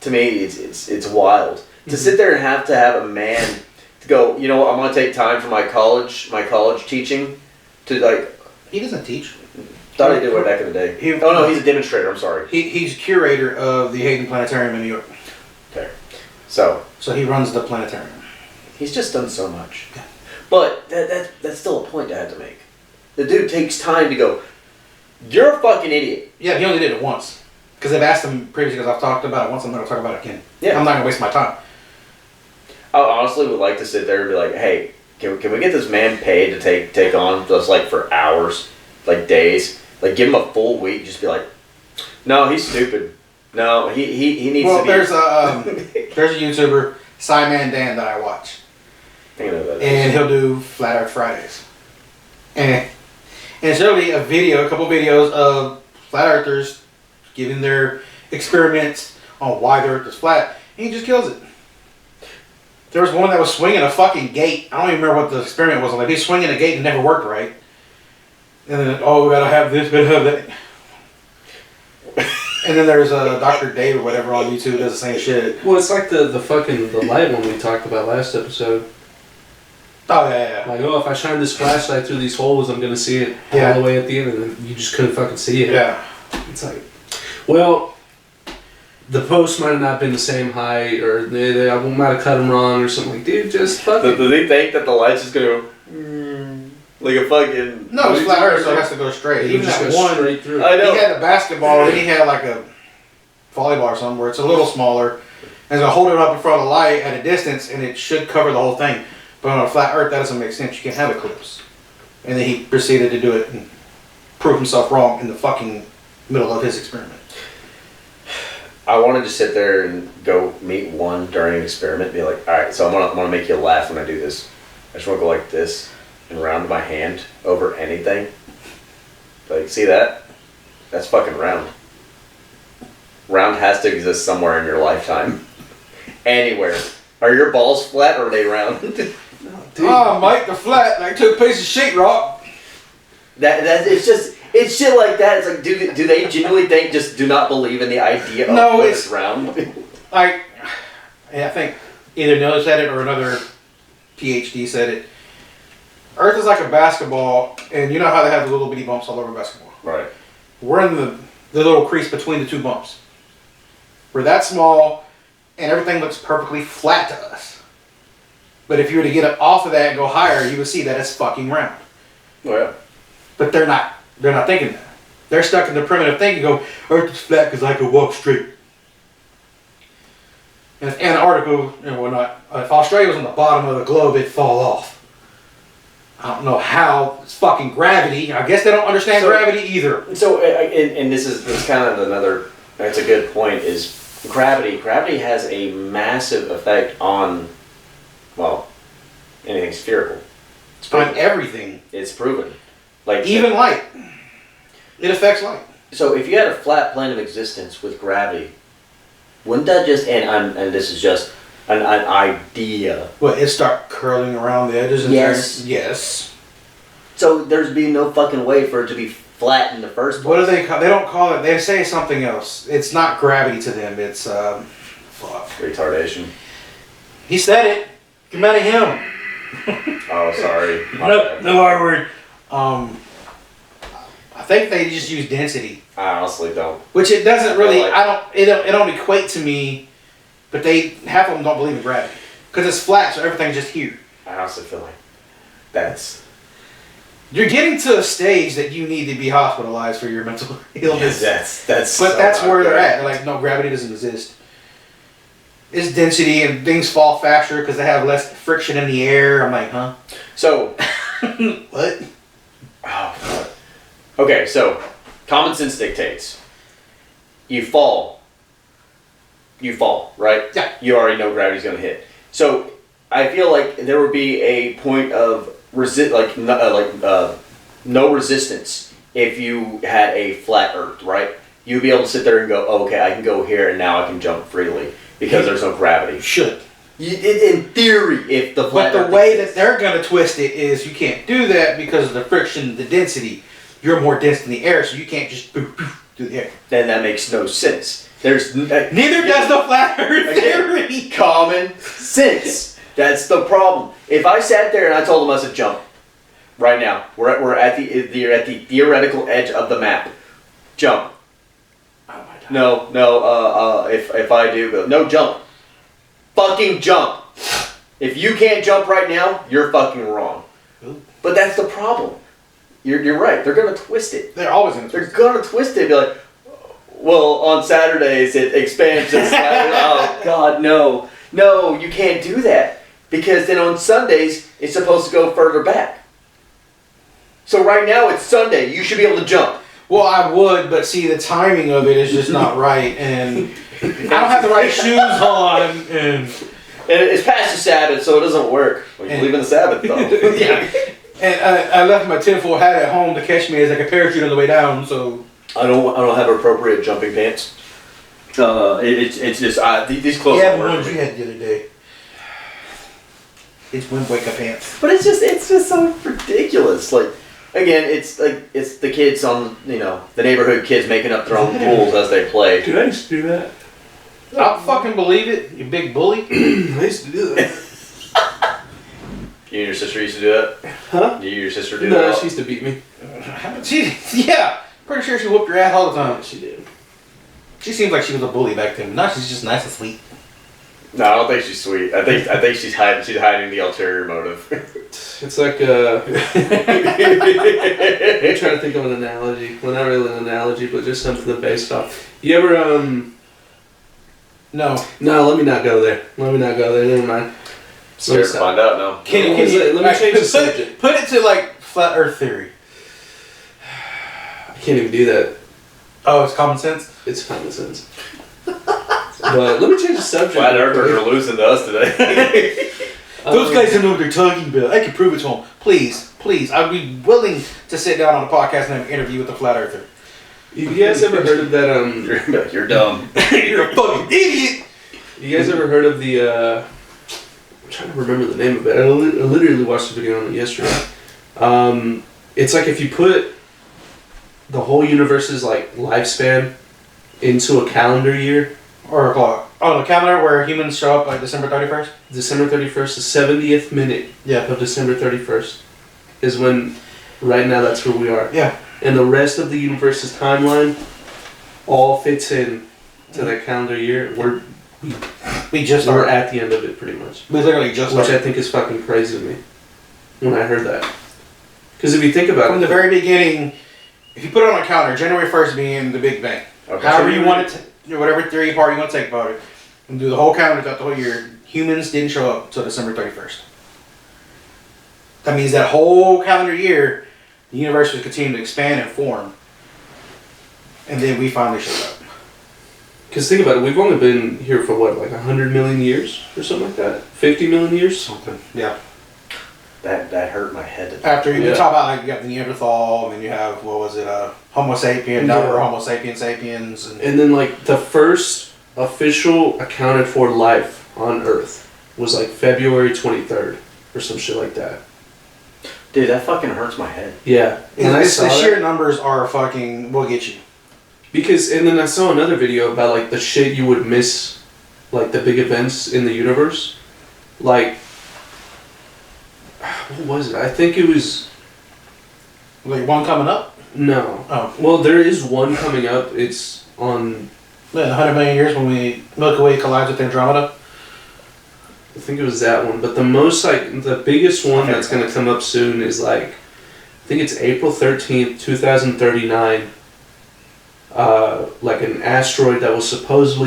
Speaker 3: to me, it's wild. Mm-hmm. To sit there and have a man to go, I'm going to take time for my college teaching to, like...
Speaker 2: He doesn't teach.
Speaker 3: Thought he did way back in the day. He's a demonstrator, I'm sorry.
Speaker 2: He's curator of the Hayden Planetarium in New York.
Speaker 3: Okay. So
Speaker 2: he runs the planetarium.
Speaker 3: He's just done so much. Yeah. But that's still a point I have to make. The dude takes time to go, you're a fucking idiot.
Speaker 2: Yeah, he only did it once. Because they've asked him previously, because I've talked about it once, I'm not going to talk about it again. Yeah. I'm not going to waste my time.
Speaker 3: I honestly would like to sit there and be like, hey, can we get this man paid to take on just like for hours, like days? Like give him a full week, just be like, no, he's stupid. No, he needs to be... Well,
Speaker 2: there's a YouTuber, Simon Dan, that I watch.
Speaker 3: I know that.
Speaker 2: And he'll do Flat Earth Fridays. And it's really a couple videos of flat earthers giving their experiments on why the earth is flat. And he just kills it. There was one that was swinging a fucking gate. I don't even remember what the experiment was. Like, he's swinging a gate and it never worked right. And then, we gotta have this, gotta have that. And then there's Dr. Dave or whatever on YouTube does the same shit.
Speaker 1: Well, it's like the light one we talked about last episode.
Speaker 2: Oh, yeah.
Speaker 1: Like, if I shine this flashlight through these holes, I'm going to see it all the way at the end, and then you just couldn't fucking see it.
Speaker 2: Yeah.
Speaker 1: It's like, well, the post might have not been the same height, or they might have cut them wrong, or something. Like, dude, just fuck it.
Speaker 3: Do they think that the light's just gonna like a fucking?
Speaker 2: No, it's flat Earth, so it has to go straight. Even
Speaker 1: just
Speaker 2: that
Speaker 1: go
Speaker 2: one,
Speaker 1: straight through.
Speaker 3: I know.
Speaker 2: he had a basketball, and he had like a volleyball or something where it's a little smaller, and it's gonna hold it up in front of the light at a distance, and it should cover the whole thing. But on a flat Earth, that doesn't make sense. You can't have eclipse. And then he proceeded to do it and prove himself wrong in the fucking middle of his experiment.
Speaker 3: I wanted to sit there and go meet one during an experiment and be like, all right, so I'm gonna make you laugh when I do this. I just want to go like this and round my hand over anything. Like, see that? That's fucking round. Round has to exist somewhere in your lifetime. Anywhere. Are your balls flat or are they round?
Speaker 2: Oh, Mike, they're flat. Like took a piece of sheetrock.
Speaker 3: That it's shit like that. It's like, do they genuinely think, just do not believe in the idea of
Speaker 2: No,
Speaker 3: it's round?
Speaker 2: Like, I think either Noah said it or another PhD said it. Earth is like a basketball, and you know how they have the little bitty bumps all over basketball.
Speaker 3: Right.
Speaker 2: We're in the little crease between the two bumps. We're that small, and everything looks perfectly flat to us. But if you were to get up off of that and go higher, you would see that it's fucking round.
Speaker 3: Oh yeah.
Speaker 2: But they're not thinking that. They're stuck in the primitive thinking, go, Earth is flat because I could walk straight. And if Antarctica and whatnot, if Australia was on the bottom of the globe, it'd fall off. I don't know how. It's fucking gravity. I guess they don't understand gravity either.
Speaker 3: So, and this is kind of another, that's a good point, is gravity. Gravity has a massive effect on, well, anything spherical. It's
Speaker 2: On everything.
Speaker 3: It's proven. Like
Speaker 2: Even light. It affects light.
Speaker 3: So if you had a flat plane of existence with gravity, wouldn't that just, and this is just an idea.
Speaker 2: Well, it start curling around the edges and
Speaker 3: Yes.
Speaker 2: Yes.
Speaker 3: So there'd be no fucking way for it to be flat in the first place.
Speaker 2: What do they call? They don't call it. They say something else. It's not gravity to them. It's fuck.
Speaker 3: Retardation.
Speaker 2: He said it. Come out of him.
Speaker 3: Oh, sorry.
Speaker 2: No R word. I think they just use density,
Speaker 3: I honestly don't.
Speaker 2: which it doesn't really.
Speaker 3: Like-
Speaker 2: It don't equate to me. But half of them don't believe in gravity because it's flat, so everything's just here.
Speaker 3: I honestly feel like that's.
Speaker 2: You're getting to a stage that you need to be hospitalized for your mental illness.
Speaker 3: That's.
Speaker 2: But
Speaker 3: so
Speaker 2: that's where they're
Speaker 3: okay.
Speaker 2: at. They're like, no, gravity doesn't exist. It's density and things fall faster because they have less friction in the air. I'm like, huh?
Speaker 3: So.
Speaker 2: What?
Speaker 3: Oh, God. Okay, so common sense dictates. You fall, right?
Speaker 2: Yeah.
Speaker 3: You already know gravity's gonna hit. So I feel like there would be a point of no resistance if you had a flat Earth, right? You'd be able to sit there and go, oh, okay, I can go here and now I can jump freely because there's no gravity.
Speaker 2: Should.
Speaker 3: In theory, if the flat
Speaker 2: But the
Speaker 3: Earth
Speaker 2: way that
Speaker 3: exists.
Speaker 2: they're going to twist it is you can't do that because of the friction, the density. You're more dense than the air, so you can't just boop, boop, through the air.
Speaker 3: then that makes no sense. There's
Speaker 2: Neither does the flat Earth theory.
Speaker 3: common sense. That's the problem. If I sat there and I told them, I said, jump right now. We're at the theoretical edge of the map. Jump.
Speaker 2: Oh my God.
Speaker 3: No. If I do go, no, jump. Fucking jump. If you can't jump right now, you're fucking wrong.
Speaker 2: Ooh.
Speaker 3: But that's the problem. You're right. They're gonna twist it.
Speaker 2: They're always going to
Speaker 3: They're gonna twist it. Be like, well, on Saturdays it expands and oh God, no, you can't do that because then on Sundays it's supposed to go further back. So right now it's Sunday. You should be able to jump.
Speaker 2: Well, I would, but see, the timing of it is just not right, and I don't have the right shoes on, and
Speaker 3: it's past the Sabbath, so it doesn't work. Well, you believe in the Sabbath, though.
Speaker 2: yeah. And I left my tinfoil hat at home to catch me as like a parachute on the way down. So
Speaker 3: I don't have appropriate jumping pants. It's just these clothes.
Speaker 2: yeah,
Speaker 3: don't
Speaker 2: the
Speaker 3: work
Speaker 2: ones
Speaker 3: for
Speaker 2: you
Speaker 3: me.
Speaker 2: had the other day. It's wind wake up pants.
Speaker 3: But it's just so ridiculous. Like again, it's the kids on the neighborhood kids making up their own rules as they play.
Speaker 1: Dude, I used to do that.
Speaker 2: I'll fucking believe it, you big bully.
Speaker 1: I used to do that.
Speaker 3: You and your sister used to do that?
Speaker 1: Huh?
Speaker 3: You and your sister do
Speaker 1: No,
Speaker 3: that?
Speaker 1: she used to beat me.
Speaker 2: Yeah, pretty sure she whooped your ass all the time.
Speaker 1: She did.
Speaker 2: She seems like she was a bully back then. Now she's just nice and sweet.
Speaker 3: No, I don't think she's sweet. I think she's hiding the ulterior motive.
Speaker 1: It's like I'm trying to think of an analogy. Well, not really an analogy, but just something to base off. You ever
Speaker 2: No.
Speaker 1: No, let me not go there. Never mind.
Speaker 3: Scared to find out now.
Speaker 2: Can
Speaker 1: Let me change the subject.
Speaker 2: Put it to like flat Earth theory.
Speaker 1: I can't even do that.
Speaker 2: Oh, it's common sense.
Speaker 1: It's common sense. But let me change the subject.
Speaker 3: Flat Earthers are losing to us today.
Speaker 2: Those guys don't know what they're talking about. I can prove it to them. Please, I'd be willing to sit down on a podcast and have an interview with a flat earther.
Speaker 1: You guys ever heard of that?
Speaker 3: You're dumb.
Speaker 2: You're a fucking idiot.
Speaker 1: You guys ever heard of the? I'm trying to remember the name of it. I literally watched a video on it yesterday. It's like if you put the whole universe's like lifespan into a calendar year.
Speaker 2: Or a clock. Oh, the calendar where humans show up like December 31st?
Speaker 1: December 31st, the 70th minute of December 31st is when, right now, that's where we are.
Speaker 2: Yeah.
Speaker 1: And the rest of the universe's timeline all fits in to that calendar year. We're at the end of it, pretty much.
Speaker 2: We literally just
Speaker 1: Which
Speaker 2: started.
Speaker 1: I think is fucking crazy to me when I heard that. Because if you think about it...
Speaker 2: From the very beginning, if you put it on a calendar, January 1st being the Big Bang.
Speaker 3: Okay.
Speaker 2: However you want it to, whatever theory part you want to take about it, and do the whole calendar throughout the whole year, humans didn't show up until December 31st. That means that whole calendar year, the universe was continuing to expand and form. And then we finally showed up.
Speaker 1: Because think about it, we've only been here for what, like 100 million years or something like that? 50 million years?
Speaker 2: Something. Yeah.
Speaker 3: That hurt my head.
Speaker 2: After you talk about like you have the Neanderthal, and then you have what was it, Homo sapien, now we're Homo sapiens sapiens,
Speaker 1: and then like the first official accounted for life on Earth was like February 23rd or some shit like that.
Speaker 3: Dude, that fucking hurts my head.
Speaker 1: Yeah, and I saw
Speaker 2: the
Speaker 1: that,
Speaker 2: sheer numbers are fucking will get you.
Speaker 1: because and then I saw another video about like the shit you would miss, like the big events in the universe, like. What was it? I think it was...
Speaker 2: Like one coming up?
Speaker 1: No.
Speaker 2: Oh.
Speaker 1: Well, there is one coming up. It's on...
Speaker 2: In 100 million years when Milky Way collides with Andromeda?
Speaker 1: I think it was that one. But the most, like, the biggest one that's going to come up soon is, like... I think it's April 13th, 2039. Like an asteroid that was supposed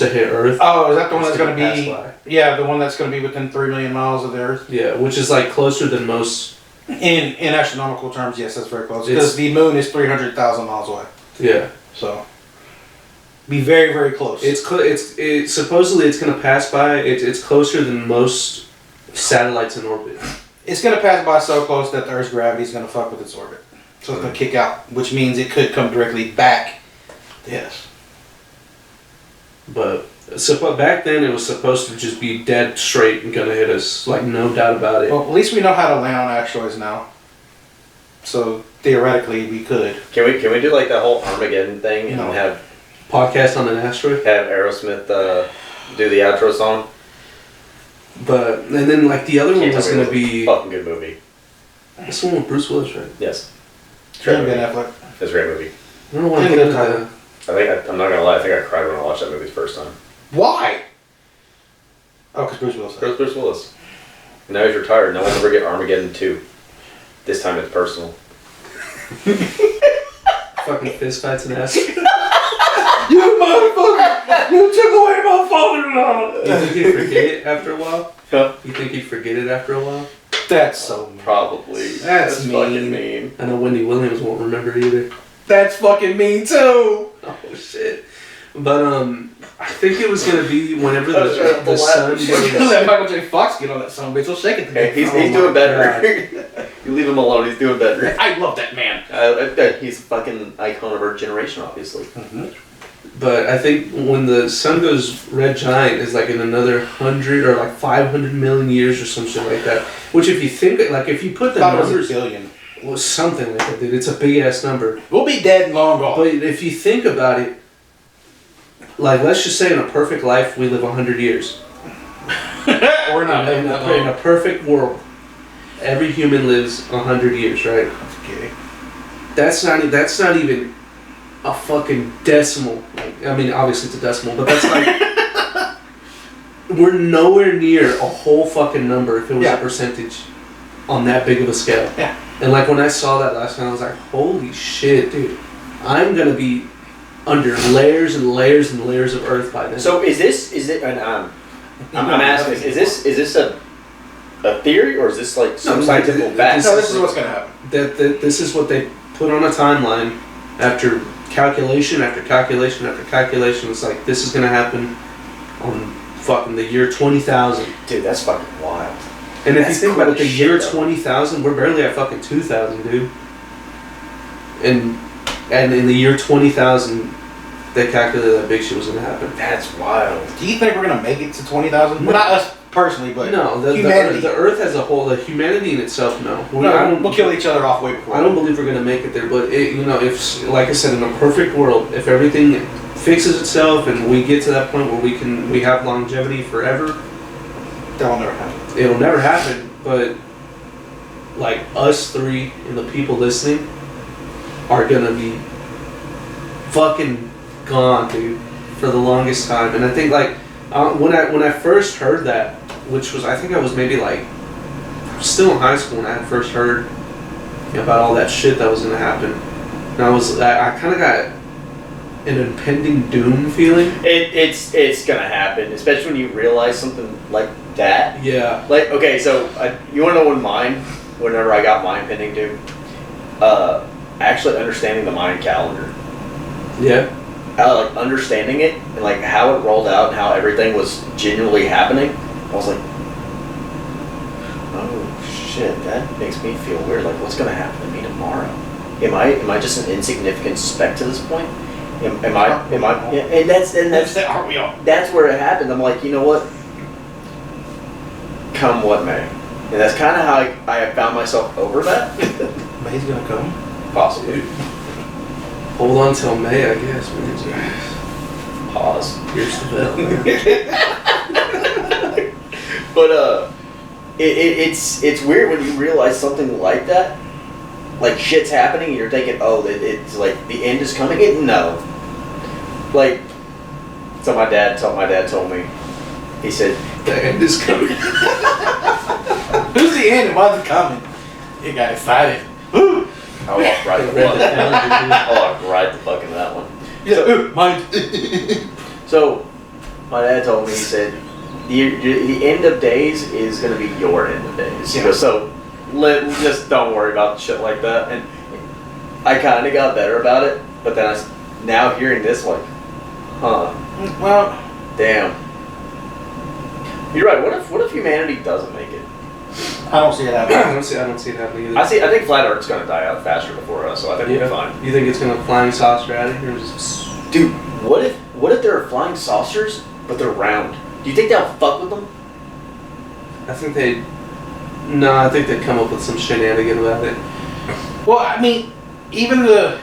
Speaker 1: to hit Earth.
Speaker 2: Oh, is that the one that's going to
Speaker 1: pass
Speaker 2: be...
Speaker 1: by.
Speaker 2: Yeah, the one that's going to be within 3 million miles of the Earth?
Speaker 1: Yeah, which is, like, closer than most...
Speaker 2: In astronomical terms, yes, that's very close. Because the moon is 300,000 miles away.
Speaker 1: Yeah.
Speaker 2: So... Be very, very close.
Speaker 1: It's supposedly it's going to pass by. It's closer than most satellites in orbit.
Speaker 2: It's going to pass by so close that the Earth's gravity is going to fuck with its orbit. So it's going to kick out, which means it could come directly back. Yes.
Speaker 1: But back then it was supposed to just be dead straight and going to hit us, like no doubt about it.
Speaker 2: Well, at least we know how to land on asteroids now. So theoretically, we could.
Speaker 3: Can we do like that whole Armageddon thing and have
Speaker 1: podcast on an asteroid?
Speaker 3: Have Aerosmith do the outro song?
Speaker 1: But and then like the other one was going to be
Speaker 3: fucking good movie.
Speaker 1: This one with Bruce Willis, right?
Speaker 3: Yes.
Speaker 2: Ben Affleck.
Speaker 3: It's a great movie.
Speaker 1: I don't know why I think that.
Speaker 3: I'm not gonna lie. I think I cried when I watched that movie the first time.
Speaker 2: Why? Oh, because Bruce Willis.
Speaker 3: Bruce Willis. Now he's retired. No one will ever get Armageddon 2. This time it's personal.
Speaker 1: Fucking fist fights and ass.
Speaker 2: You motherfucker! You took away my father-in-law!
Speaker 1: You think he'd forget it after a while?
Speaker 3: Huh?
Speaker 1: You think he'd forget it after a while?
Speaker 2: That's so mean.
Speaker 3: Probably.
Speaker 2: That's
Speaker 3: fucking mean.
Speaker 1: I know Wendy Williams won't remember either.
Speaker 2: That's fucking mean too!
Speaker 1: Oh shit. But I think it was gonna be whenever the sun
Speaker 2: Let
Speaker 1: goes.
Speaker 2: Michael J. Fox get on that son of a bitch. He'll shake it.
Speaker 3: Hey, he's doing better. You leave him alone. He's doing better.
Speaker 2: I love that man.
Speaker 3: He's a fucking icon of our generation, obviously.
Speaker 2: Mm-hmm.
Speaker 1: But I think when the sun goes red giant is like in another 100 or like 500 million years or some shit like that. Which if you think like if you put the numbers,
Speaker 2: it was a billion.
Speaker 1: Well, something like that, dude. It's a big ass number.
Speaker 2: We'll be dead and long gone.
Speaker 1: But if you think about it, like let's just say in a perfect life we live 100 years.
Speaker 2: Or not.
Speaker 1: In a perfect world, every human lives 100 years, right?
Speaker 2: That's kidding.
Speaker 1: That's not even a fucking decimal. Like, I mean, obviously it's a decimal, but that's like we're nowhere near a whole fucking number if it was a percentage on that big of a scale.
Speaker 2: Yeah.
Speaker 1: And like when I saw that last time, I was like, holy shit, dude! I'm gonna be under layers and layers and layers of Earth by then.
Speaker 3: So is it? And I'm asking, is this a theory or is this like some scientific fact?
Speaker 2: No, this is what's gonna happen.
Speaker 1: That this is what they put on a timeline after calculation after calculation after calculation. It's like this is gonna happen on fucking the year 20,000.
Speaker 3: Dude, that's fucking wild.
Speaker 1: And if you think about it, the year
Speaker 3: though.
Speaker 1: 20,000, we're barely at fucking 2,000, dude. And in the year 20,000, they calculated that big shit was gonna happen.
Speaker 3: That's wild.
Speaker 2: Do you think we're gonna make it to 20,000? Well, not us personally, but
Speaker 1: no,
Speaker 2: humanity.
Speaker 1: The Earth as a whole, the humanity in itself, no.
Speaker 2: We'll kill each other off way before.
Speaker 1: I don't believe we're gonna make it there, but if, like I said, in a perfect world, if everything fixes itself and we get to that point where we have longevity forever,
Speaker 2: that'll never happen.
Speaker 1: It'll never happen. But like us three and the people listening are gonna be fucking gone, dude, for the longest time. And I think like when I first heard that, which was I think I was maybe like still in high school when I had first heard about all that shit that was gonna happen, and I kind of got an impending doom feeling.
Speaker 3: It's gonna happen, especially when you realize something like that.
Speaker 1: Yeah.
Speaker 3: Like, okay, so you wanna know whenever I got mine pending doom, actually understanding the Mayan calendar.
Speaker 1: Yeah.
Speaker 3: Like understanding it and like how it rolled out and how everything was genuinely happening, I was like, oh shit, that makes me feel weird. Like, what's gonna happen to me tomorrow? Am I just an insignificant speck to this point? Am I? Yeah, and that's
Speaker 2: Aren't we all?
Speaker 3: that's where it happened. I'm like, you know what? Come what may, and that's kind of how I have found myself over that.
Speaker 2: May's gonna come.
Speaker 3: Possibly.
Speaker 1: Hold on till May, I guess. Man.
Speaker 3: Pause.
Speaker 1: Here's the bell.
Speaker 3: But it's weird when you realize something like that, like shit's happening, and you're thinking, oh, it's like the end is coming. No, like, so my dad told me, he said,
Speaker 1: the end is coming.
Speaker 2: Who's the end and why's it coming? You got excited. Woo!
Speaker 3: I'll walk right the fuck into that one.
Speaker 2: Yeah, mine.
Speaker 3: So, my dad told me, he said, the end of days is going to be your end of days.
Speaker 2: Yeah.
Speaker 3: He goes, so just don't worry about shit like that. And I kind of got better about it, but then now hearing this, like, huh?
Speaker 2: Well,
Speaker 3: damn. You're right. What if humanity doesn't make it?
Speaker 2: I don't see it happening.
Speaker 1: I don't see it happening either.
Speaker 3: I think flat Earth's going to die out faster before us, so I think we'll be fine.
Speaker 1: You think it's gonna flying saucer out of here?
Speaker 3: Dude, what if there are flying saucers, but they're round? Do you think they'll fuck with them?
Speaker 1: I think they'd come up with some shenanigan about it.
Speaker 2: Well, I mean, even the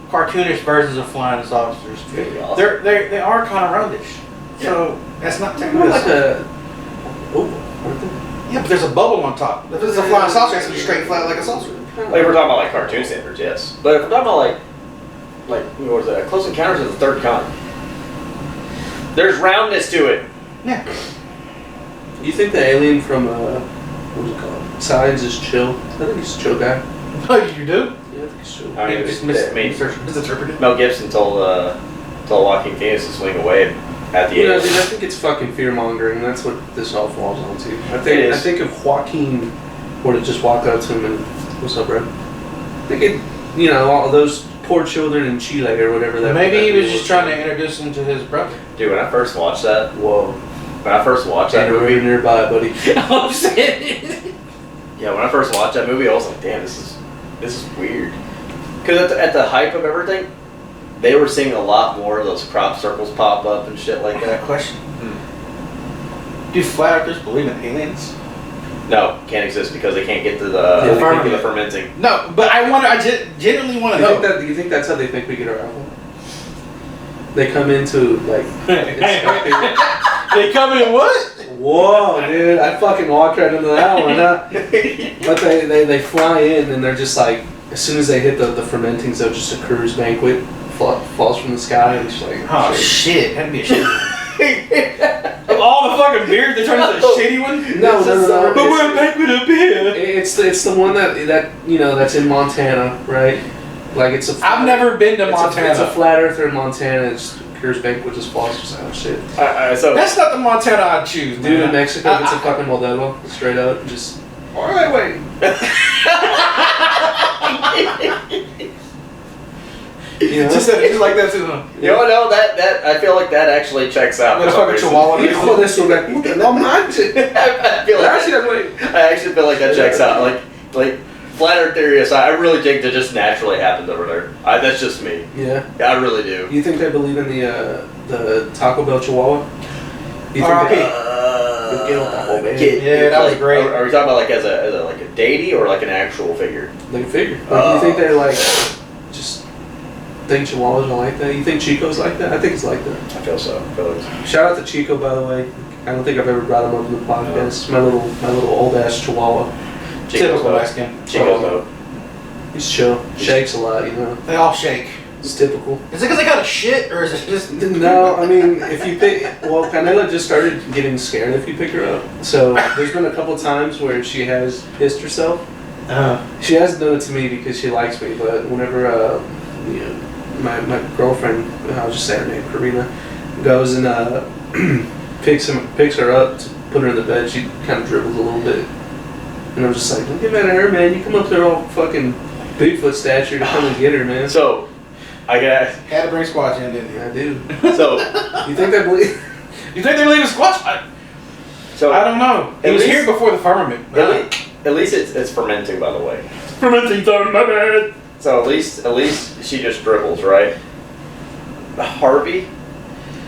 Speaker 2: cartoonish versions of flying saucers,
Speaker 3: Pretty awesome.
Speaker 2: they are kind of roundish. So that's not
Speaker 1: More
Speaker 2: technically
Speaker 1: like a oval, aren't they?
Speaker 2: Yeah, but there's a bubble on top. If it's a flying saucer, it has to be straight flat like a saucer.
Speaker 3: Like, if we're talking about like cartoon standards, yes. But if we're talking about like what is that? Close Encounters of the Third Kind. There's roundness to it.
Speaker 2: Yeah.
Speaker 1: You think the alien from what's it called? Signs is chill? I think he's a chill guy.
Speaker 2: Oh, you do?
Speaker 1: Yeah, I think he's chill.
Speaker 3: I mean,
Speaker 2: It's misinterpreted.
Speaker 3: Mel Gibson told Joaquin Phoenix to swing away at the
Speaker 1: You know,
Speaker 3: end.
Speaker 1: dude, I think it's fucking fear mongering. That's what this all falls onto. I
Speaker 3: It is.
Speaker 1: think if Joaquin were to just walk up to him and, "What's up, bro?" I think it, all those poor children in Chile or whatever that.
Speaker 2: Maybe he
Speaker 1: that
Speaker 2: was just trying to introduce him to his brother.
Speaker 3: Dude, when I first watched that,
Speaker 1: And we're nearby, buddy.
Speaker 2: I'm saying.
Speaker 3: Yeah, when I first watched that movie, I was like, damn, this is weird. Because at the hype of everything, they were seeing a lot more of those crop circles pop up and shit like that.
Speaker 2: Question. Do flat earthers believe in aliens?
Speaker 3: No, can't exist because they can't get to the fermenting.
Speaker 2: No, but I genuinely want to know.
Speaker 1: You think that's how they think we get our alcohol? They come into like. It's
Speaker 2: They come in what?
Speaker 1: Whoa, dude! I fucking walked right into that one, huh? But they fly in and they're just like, as soon as they hit the fermenting zone, just a cruise banquet falls from the sky and it's like,
Speaker 2: Oh shit, that'd be a shit. Of all the fucking beers, they turn into a shitty one?
Speaker 1: No.
Speaker 2: But we're back with a beer.
Speaker 1: It's the one that that's in Montana, right? Like it's a.
Speaker 2: I've never been to Montana.
Speaker 1: It's a flat earther in Montana. It's Coors Banquet just falls. Just oh shit.
Speaker 3: So
Speaker 2: that's not the Montana I'd choose, man.
Speaker 1: Dude, in Mexico, it's a fucking Modelo, straight up. Just. All right, wait. You know?
Speaker 2: Just like that too, huh?
Speaker 3: You know, no, that I feel like that actually checks out.
Speaker 2: What a fucking chihuahua.
Speaker 1: I
Speaker 3: actually feel like that checks out. Like flat earth theory aside, I really think that just naturally happened over there. That's just me.
Speaker 1: Yeah.
Speaker 3: I really do.
Speaker 1: You think they believe in the Taco Bell Chihuahua? You think
Speaker 2: Yeah, that was great.
Speaker 3: Are we talking about like as a like a deity or like an actual figure?
Speaker 1: Like a figure. Like, you think they like just think Chihuahuas are like that? You think Chico's like that? I think it's like that.
Speaker 3: I feel so.
Speaker 1: Shout out to Chico, by the way. I don't think I've ever brought him up in the podcast. My little old ass Chihuahua.
Speaker 2: Typical Mexican.
Speaker 3: Chico's
Speaker 1: He's chill. Shakes a lot, you know.
Speaker 2: They all shake.
Speaker 1: It's typical.
Speaker 2: Is it because they got a shit, or is it just...
Speaker 1: No, I mean, if you pick... Well, Canela just started getting scared if you pick her up. So, there's been a couple times where she has pissed herself. She hasn't done it to me because she likes me, but whenever, my girlfriend, I'll just say her name, Karina, goes and picks her up to put her in the bed, she kind of dribbles a little bit. And I'm just like, don't get mad at her, man. You come up there all fucking Bigfoot stature to come and get her, man.
Speaker 3: So, I got...
Speaker 2: Had to bring Squatch in, didn't you?
Speaker 1: I do.
Speaker 3: So...
Speaker 1: You think they believe...
Speaker 2: You think they believe in Squatch?
Speaker 3: So
Speaker 2: I don't know. He was here before the firmament.
Speaker 3: At least it's fermenting, by the way.
Speaker 1: Fermenting time, my bad.
Speaker 3: So at least she just dribbles, right? Harvey,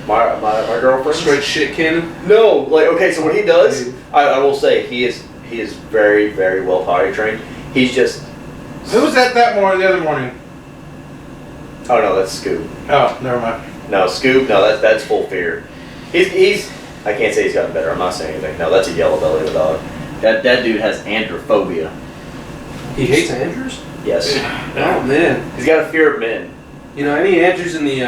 Speaker 3: my girlfriend.
Speaker 1: Straight shit cannon.
Speaker 3: No, like okay. So what he does, I will say he is very very well potty trained. He's just.
Speaker 2: Who was that morning? The other morning.
Speaker 3: Oh no, that's Scoop.
Speaker 2: Oh, never mind.
Speaker 3: No, Scoop. No, that's full fear. He's. I can't say he's gotten better. I'm not saying anything. No, that's a yellow belly of a dog. That dude has androphobia.
Speaker 1: He hates Andrews?
Speaker 3: Yes.
Speaker 1: Oh man.
Speaker 3: He's got a fear of men.
Speaker 1: You know, any Andrews in the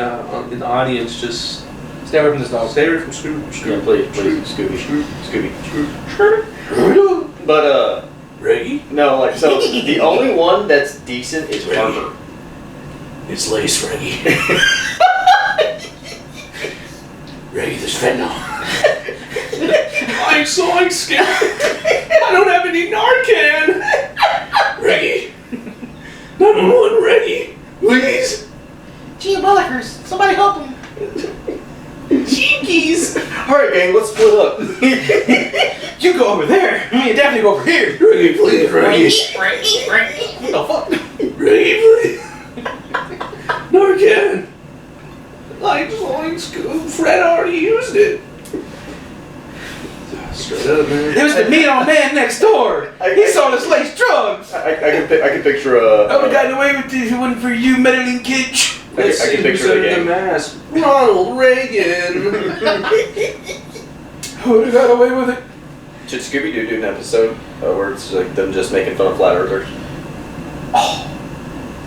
Speaker 1: audience, just
Speaker 2: stay away from this dog.
Speaker 1: Stay away from Scooby.
Speaker 3: Yeah, please, Scooby. But
Speaker 1: Reggie?
Speaker 3: No, like so. The only one that's decent is Farmer.
Speaker 1: It's lace, Reggie. Reggie, there's fentanyl. I'm so scared. I don't have any Narcan. Reggie. 911, Reggie. Please.
Speaker 2: Gee, Willikers, somebody help him.
Speaker 3: Jinkies. All right, gang, let's split up.
Speaker 2: You go over there. Me and Daphne go over here.
Speaker 1: Reggie, please, Reggie.
Speaker 2: What the fuck?
Speaker 1: Reggie, please. Narcan. Like Scoop. Fred already used it. Straight up, man.
Speaker 2: There's the meat on man next door. He saw this lace drugs.
Speaker 3: I can picture
Speaker 2: I would have gotten away with this if it wasn't for you, meddling kid.
Speaker 3: I can picture the game.
Speaker 1: Mask. Ronald Reagan.
Speaker 2: Who would have got away with it?
Speaker 3: Should Scooby-Doo do an episode where it's like them just making fun of flat earthers?
Speaker 1: Oh,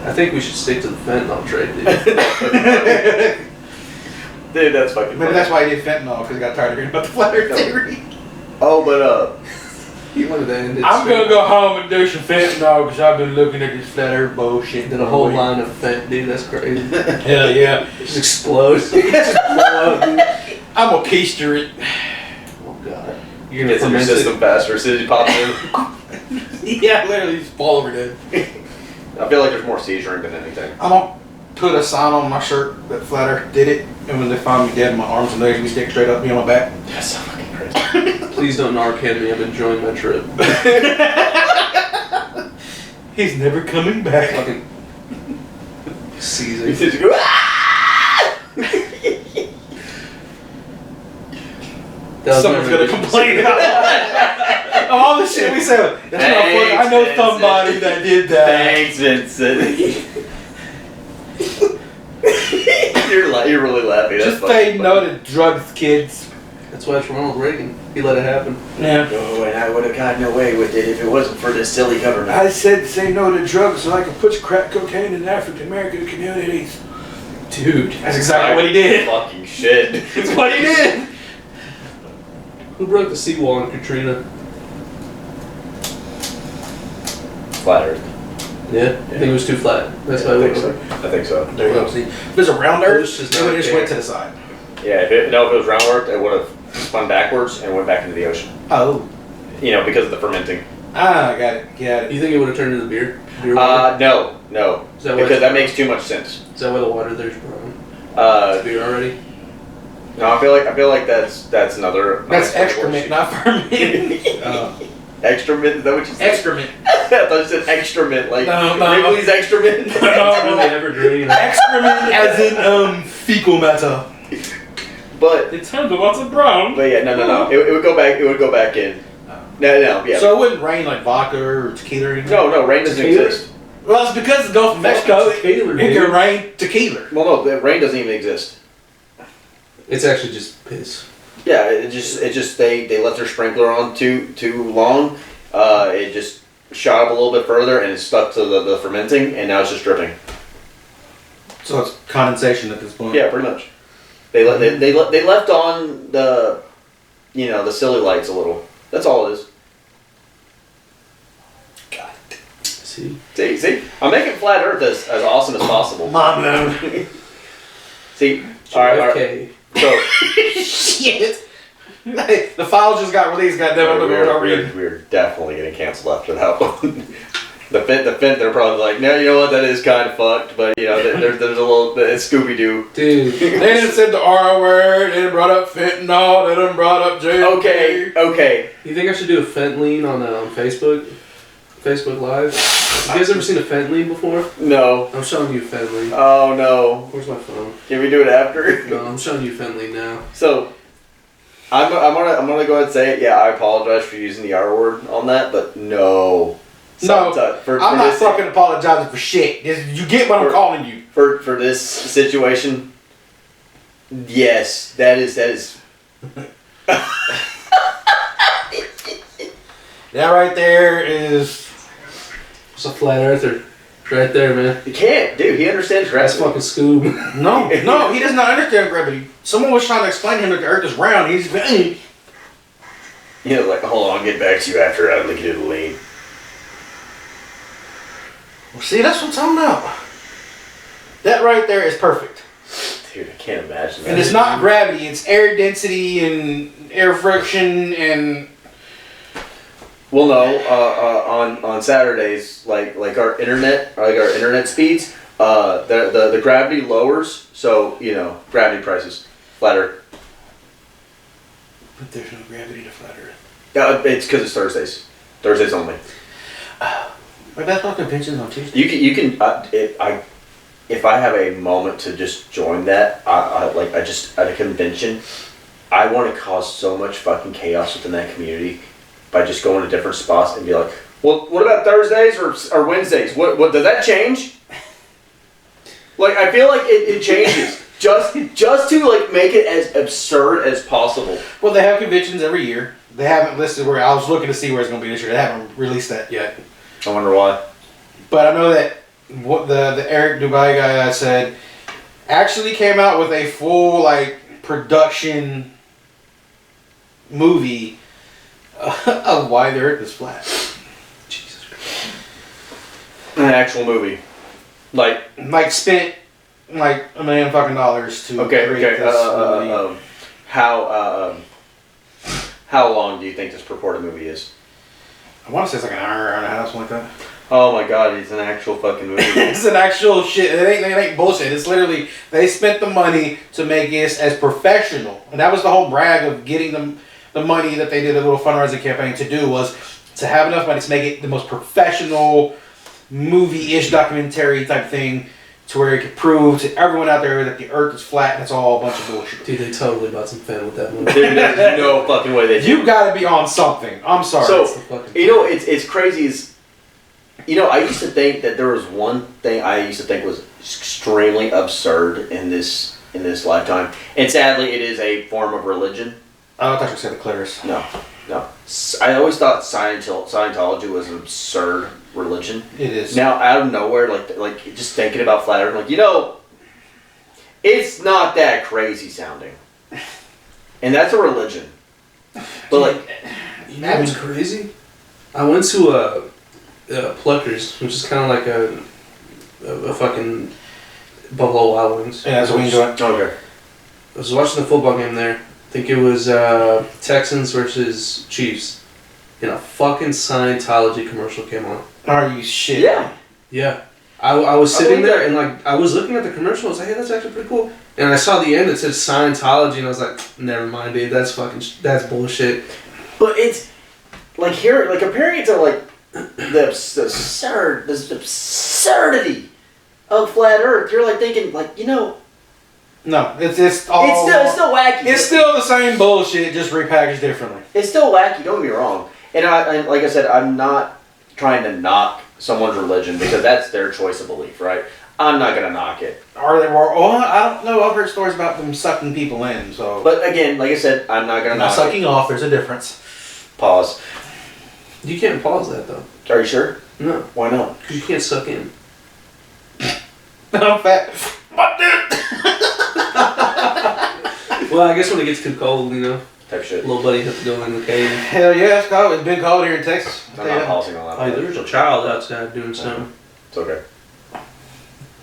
Speaker 1: I think we should stick to the fentanyl trade, dude.
Speaker 3: Dude, that's fucking
Speaker 2: Maybe that's why he did fentanyl, because he got tired of hearing about the flat earth theory.
Speaker 3: Oh, but
Speaker 1: he wanted to end it.
Speaker 2: I'm gonna go home and do some fentanyl because I've been looking at this flat earth bullshit.
Speaker 1: Did a whole line of fent, dude. That's crazy.
Speaker 2: Hell yeah.
Speaker 1: Just explodes. Just blow up, dude.
Speaker 2: I'm gonna keister it.
Speaker 1: Oh god.
Speaker 3: You're gonna get your system faster as soon as you pop in.
Speaker 2: Yeah, literally just fall over dead.
Speaker 3: I feel like there's more seizuring than anything.
Speaker 2: I'm gonna put a sign on my shirt that flat earth did it, and when they find me dead, my arms and legs will be sticking straight up me on my back.
Speaker 3: That's so fucking crazy.
Speaker 1: Please don't Narcan me. I'm enjoying my trip.
Speaker 2: He's never coming back.
Speaker 1: Fucking Caesar.
Speaker 3: Just go,
Speaker 2: Someone's gonna complain about all the shit we said. That's not funny. I know somebody that did that.
Speaker 3: Thanks, Vincent. You're really laughing.
Speaker 2: Just say no to drugs, kids.
Speaker 1: That's why it's Ronald Reagan. He let it happen.
Speaker 2: Yeah.
Speaker 3: Oh, and I would have gotten away with it if it wasn't for this silly government.
Speaker 2: I said say no to drugs so I can push crack cocaine in African American communities.
Speaker 1: Dude,
Speaker 2: That's exactly what he did.
Speaker 3: Fucking shit.
Speaker 2: It's what he did.
Speaker 1: who broke the seawall in Katrina?
Speaker 3: Flat Earth.
Speaker 1: Yeah, I think it was too flat. That's why
Speaker 3: I
Speaker 1: I
Speaker 3: think
Speaker 1: went
Speaker 3: so. I think so.
Speaker 2: There you go. See, if there's a round
Speaker 1: It
Speaker 2: Earth,
Speaker 1: was just
Speaker 2: it would
Speaker 1: not
Speaker 2: have just
Speaker 1: there.
Speaker 2: went to the side.
Speaker 3: Yeah, if it was round Earth, it would have spun backwards and went back into the ocean.
Speaker 2: Oh.
Speaker 3: You know, because of the fermenting.
Speaker 2: Ah, got it.
Speaker 1: You think it would have turned into beer? Water?
Speaker 3: No.
Speaker 1: Is that why
Speaker 3: Because that makes too much sense.
Speaker 1: Is that why the water there's brown?
Speaker 3: Uh,
Speaker 1: Beer already?
Speaker 3: no, I feel like that's another.
Speaker 2: That's excrement, not ferment.
Speaker 3: Excrement? Is that what you said?
Speaker 2: Excrement.
Speaker 3: I thought you said excrement, like
Speaker 2: No.
Speaker 3: Wrigley's excrement.
Speaker 1: It's really evergreen.
Speaker 2: Excrement as in fecal matter.
Speaker 3: But
Speaker 4: It turned to lots of brown.
Speaker 3: yeah, no. It would go back. It would go back in. No, yeah.
Speaker 2: So it wouldn't rain like vodka or tequila or anything?
Speaker 3: no, rain doesn't
Speaker 1: Tequila?
Speaker 3: exist.
Speaker 2: Well, it's because it's Gulf of Mexico.
Speaker 1: Tequila,
Speaker 2: It
Speaker 1: dude.
Speaker 2: can rain tequila.
Speaker 3: Well, no, the rain doesn't even exist.
Speaker 1: It's actually just piss.
Speaker 3: Yeah, it just they left their sprinkler on too long. It just shot up a little bit further and it stuck to the fermenting, and now it's just dripping.
Speaker 2: So it's condensation at this point.
Speaker 3: Yeah, pretty much. They left on the the silly lights a little. That's all it is.
Speaker 2: God.
Speaker 1: See?
Speaker 3: See, I'm making flat Earth as awesome as possible.
Speaker 2: Mom, no.
Speaker 3: See, all right.
Speaker 1: JFK.
Speaker 3: So
Speaker 2: Shit. Hey, the file just got released. Goddamn, I'm gonna read.
Speaker 3: we're definitely getting canceled after that one. The Fent, they're probably like, no, you know what, that is kind of fucked, but there's a little, it's Scooby Doo.
Speaker 1: Dude.
Speaker 2: They didn't say the R word. They didn't brought up fentanyl. They didn't brought up JFK.
Speaker 3: Okay.
Speaker 1: You think I should do a fent lean on Facebook? Facebook Live? Have you guys ever seen a fent lean before?
Speaker 3: No.
Speaker 1: I'm showing you a fent lean.
Speaker 3: Oh no.
Speaker 1: Where's my phone?
Speaker 3: Can we do it after?
Speaker 1: No, I'm showing you a fent lean now.
Speaker 3: So, I'm gonna go ahead and say it. Yeah, I apologize for using the R word on that, but no.
Speaker 2: No,
Speaker 3: For
Speaker 2: I'm not
Speaker 3: this,
Speaker 2: fucking apologizing for shit. You get what I'm calling you.
Speaker 3: for this situation. Yes, that is.
Speaker 2: That right there is.
Speaker 1: It's a flat earther. Right there, man.
Speaker 3: You can't, dude. He understands
Speaker 1: That's
Speaker 3: gravity.
Speaker 1: fucking Scoob.
Speaker 2: No, he does not understand gravity. Someone was trying to explain to him that the Earth is round. He's like,
Speaker 3: Like, hold on, I'll get back to you after I look at the lean.
Speaker 2: well, see, that's what I'm talking about. That right there is perfect.
Speaker 3: Dude, I can't imagine that.
Speaker 2: And it's not gravity, it's air density and air friction and.
Speaker 3: Well, no. On Saturdays, like our internet speeds, the gravity lowers. So gravity prices flatter.
Speaker 2: But there's no gravity to flat Earth.
Speaker 3: It's because it's Thursdays. Thursdays only.
Speaker 2: But that's what conventions on Tuesday.
Speaker 3: You can if I have a moment to just join that, I just at a convention, I want to cause so much fucking chaos within that community by just going to different spots and be like, well, what about Thursdays or Wednesdays? What does that change? Like, I feel like it changes just to like make it as absurd as possible.
Speaker 2: Well, they have conventions every year. They haven't listed where. I was looking to see where it's going to be this year. They haven't released that yet.
Speaker 3: I wonder why.
Speaker 2: But I know that what the Eric Dubai guy I said actually came out with a full like production movie of why the Earth is flat. Jesus Christ.
Speaker 3: An actual movie, like
Speaker 2: Spent like $1 million fucking to create this movie.
Speaker 3: How long do you think this purported movie is?
Speaker 2: I want to say it's like an hour and a half, something like that.
Speaker 3: Oh my god, it's an actual fucking movie.
Speaker 2: It's an actual shit. It ain't bullshit. It's literally they spent the money to make it as professional, and that was the whole brag of getting them the money that they did a little fundraising campaign to do was to have enough money to make it the most professional movie-ish documentary type thing, to where it could prove to everyone out there that the Earth is flat and it's all a bunch of bullshit.
Speaker 1: Dude, they totally bought some fan with that movie.
Speaker 3: There's no fucking way they did.
Speaker 2: You got to be on something. I'm sorry.
Speaker 3: So,
Speaker 1: It's the fucking
Speaker 3: it's crazy. Is I used to think that there was one thing I used to think was extremely absurd in this lifetime, and sadly, it is a form of religion.
Speaker 2: Oh, I thought you said the clitoris.
Speaker 3: No. I always thought Scientology was an absurd religion.
Speaker 2: It is.
Speaker 3: Now, out of nowhere, like just thinking about flat Earth, like It's not that crazy sounding. And that's a religion. But like,
Speaker 1: you know what's crazy? I went to Pluckers, which is kind of like a fucking Buffalo Wild Wings.
Speaker 2: Yeah, that's what we enjoy.
Speaker 3: okay.
Speaker 1: I was watching the football game there. I think it was Texans versus Chiefs. And a fucking Scientology commercial came on.
Speaker 2: Are you shit?
Speaker 3: Yeah.
Speaker 1: Yeah. I was sitting there and like I was looking at the commercial. I was like, hey, that's actually pretty cool. And I saw the end. It said Scientology, and I was like, never mind, dude. That's bullshit.
Speaker 3: But it's like here, like comparing it to like the absurdity of flat Earth. You're like thinking, like, you know.
Speaker 2: No, it's all.
Speaker 3: It's still wacky.
Speaker 2: It's still the same bullshit, just repackaged differently.
Speaker 3: It's still wacky. Don't get me wrong. And like I said, I'm not trying to knock someone's religion because that's their choice of belief, right? I'm not gonna knock it.
Speaker 2: Are they? Oh, I don't know. I've heard stories about them sucking people in. So,
Speaker 3: but again, like I said, I'm not gonna knock
Speaker 2: sucking
Speaker 3: it.
Speaker 2: off. There's a difference.
Speaker 3: Pause.
Speaker 1: You can't pause that though.
Speaker 3: Are you sure?
Speaker 1: No.
Speaker 3: Why not?
Speaker 1: You can't suck in.
Speaker 2: I'm fat. What
Speaker 1: Well, I guess when it gets too cold, you know,
Speaker 3: Type shit.
Speaker 1: little buddy has to go in the cave.
Speaker 2: Hell yeah, it's cold. It's been cold here in Texas.
Speaker 3: I'm not pausing on that.
Speaker 1: Oh, there's a child outside doing something.
Speaker 3: It's okay.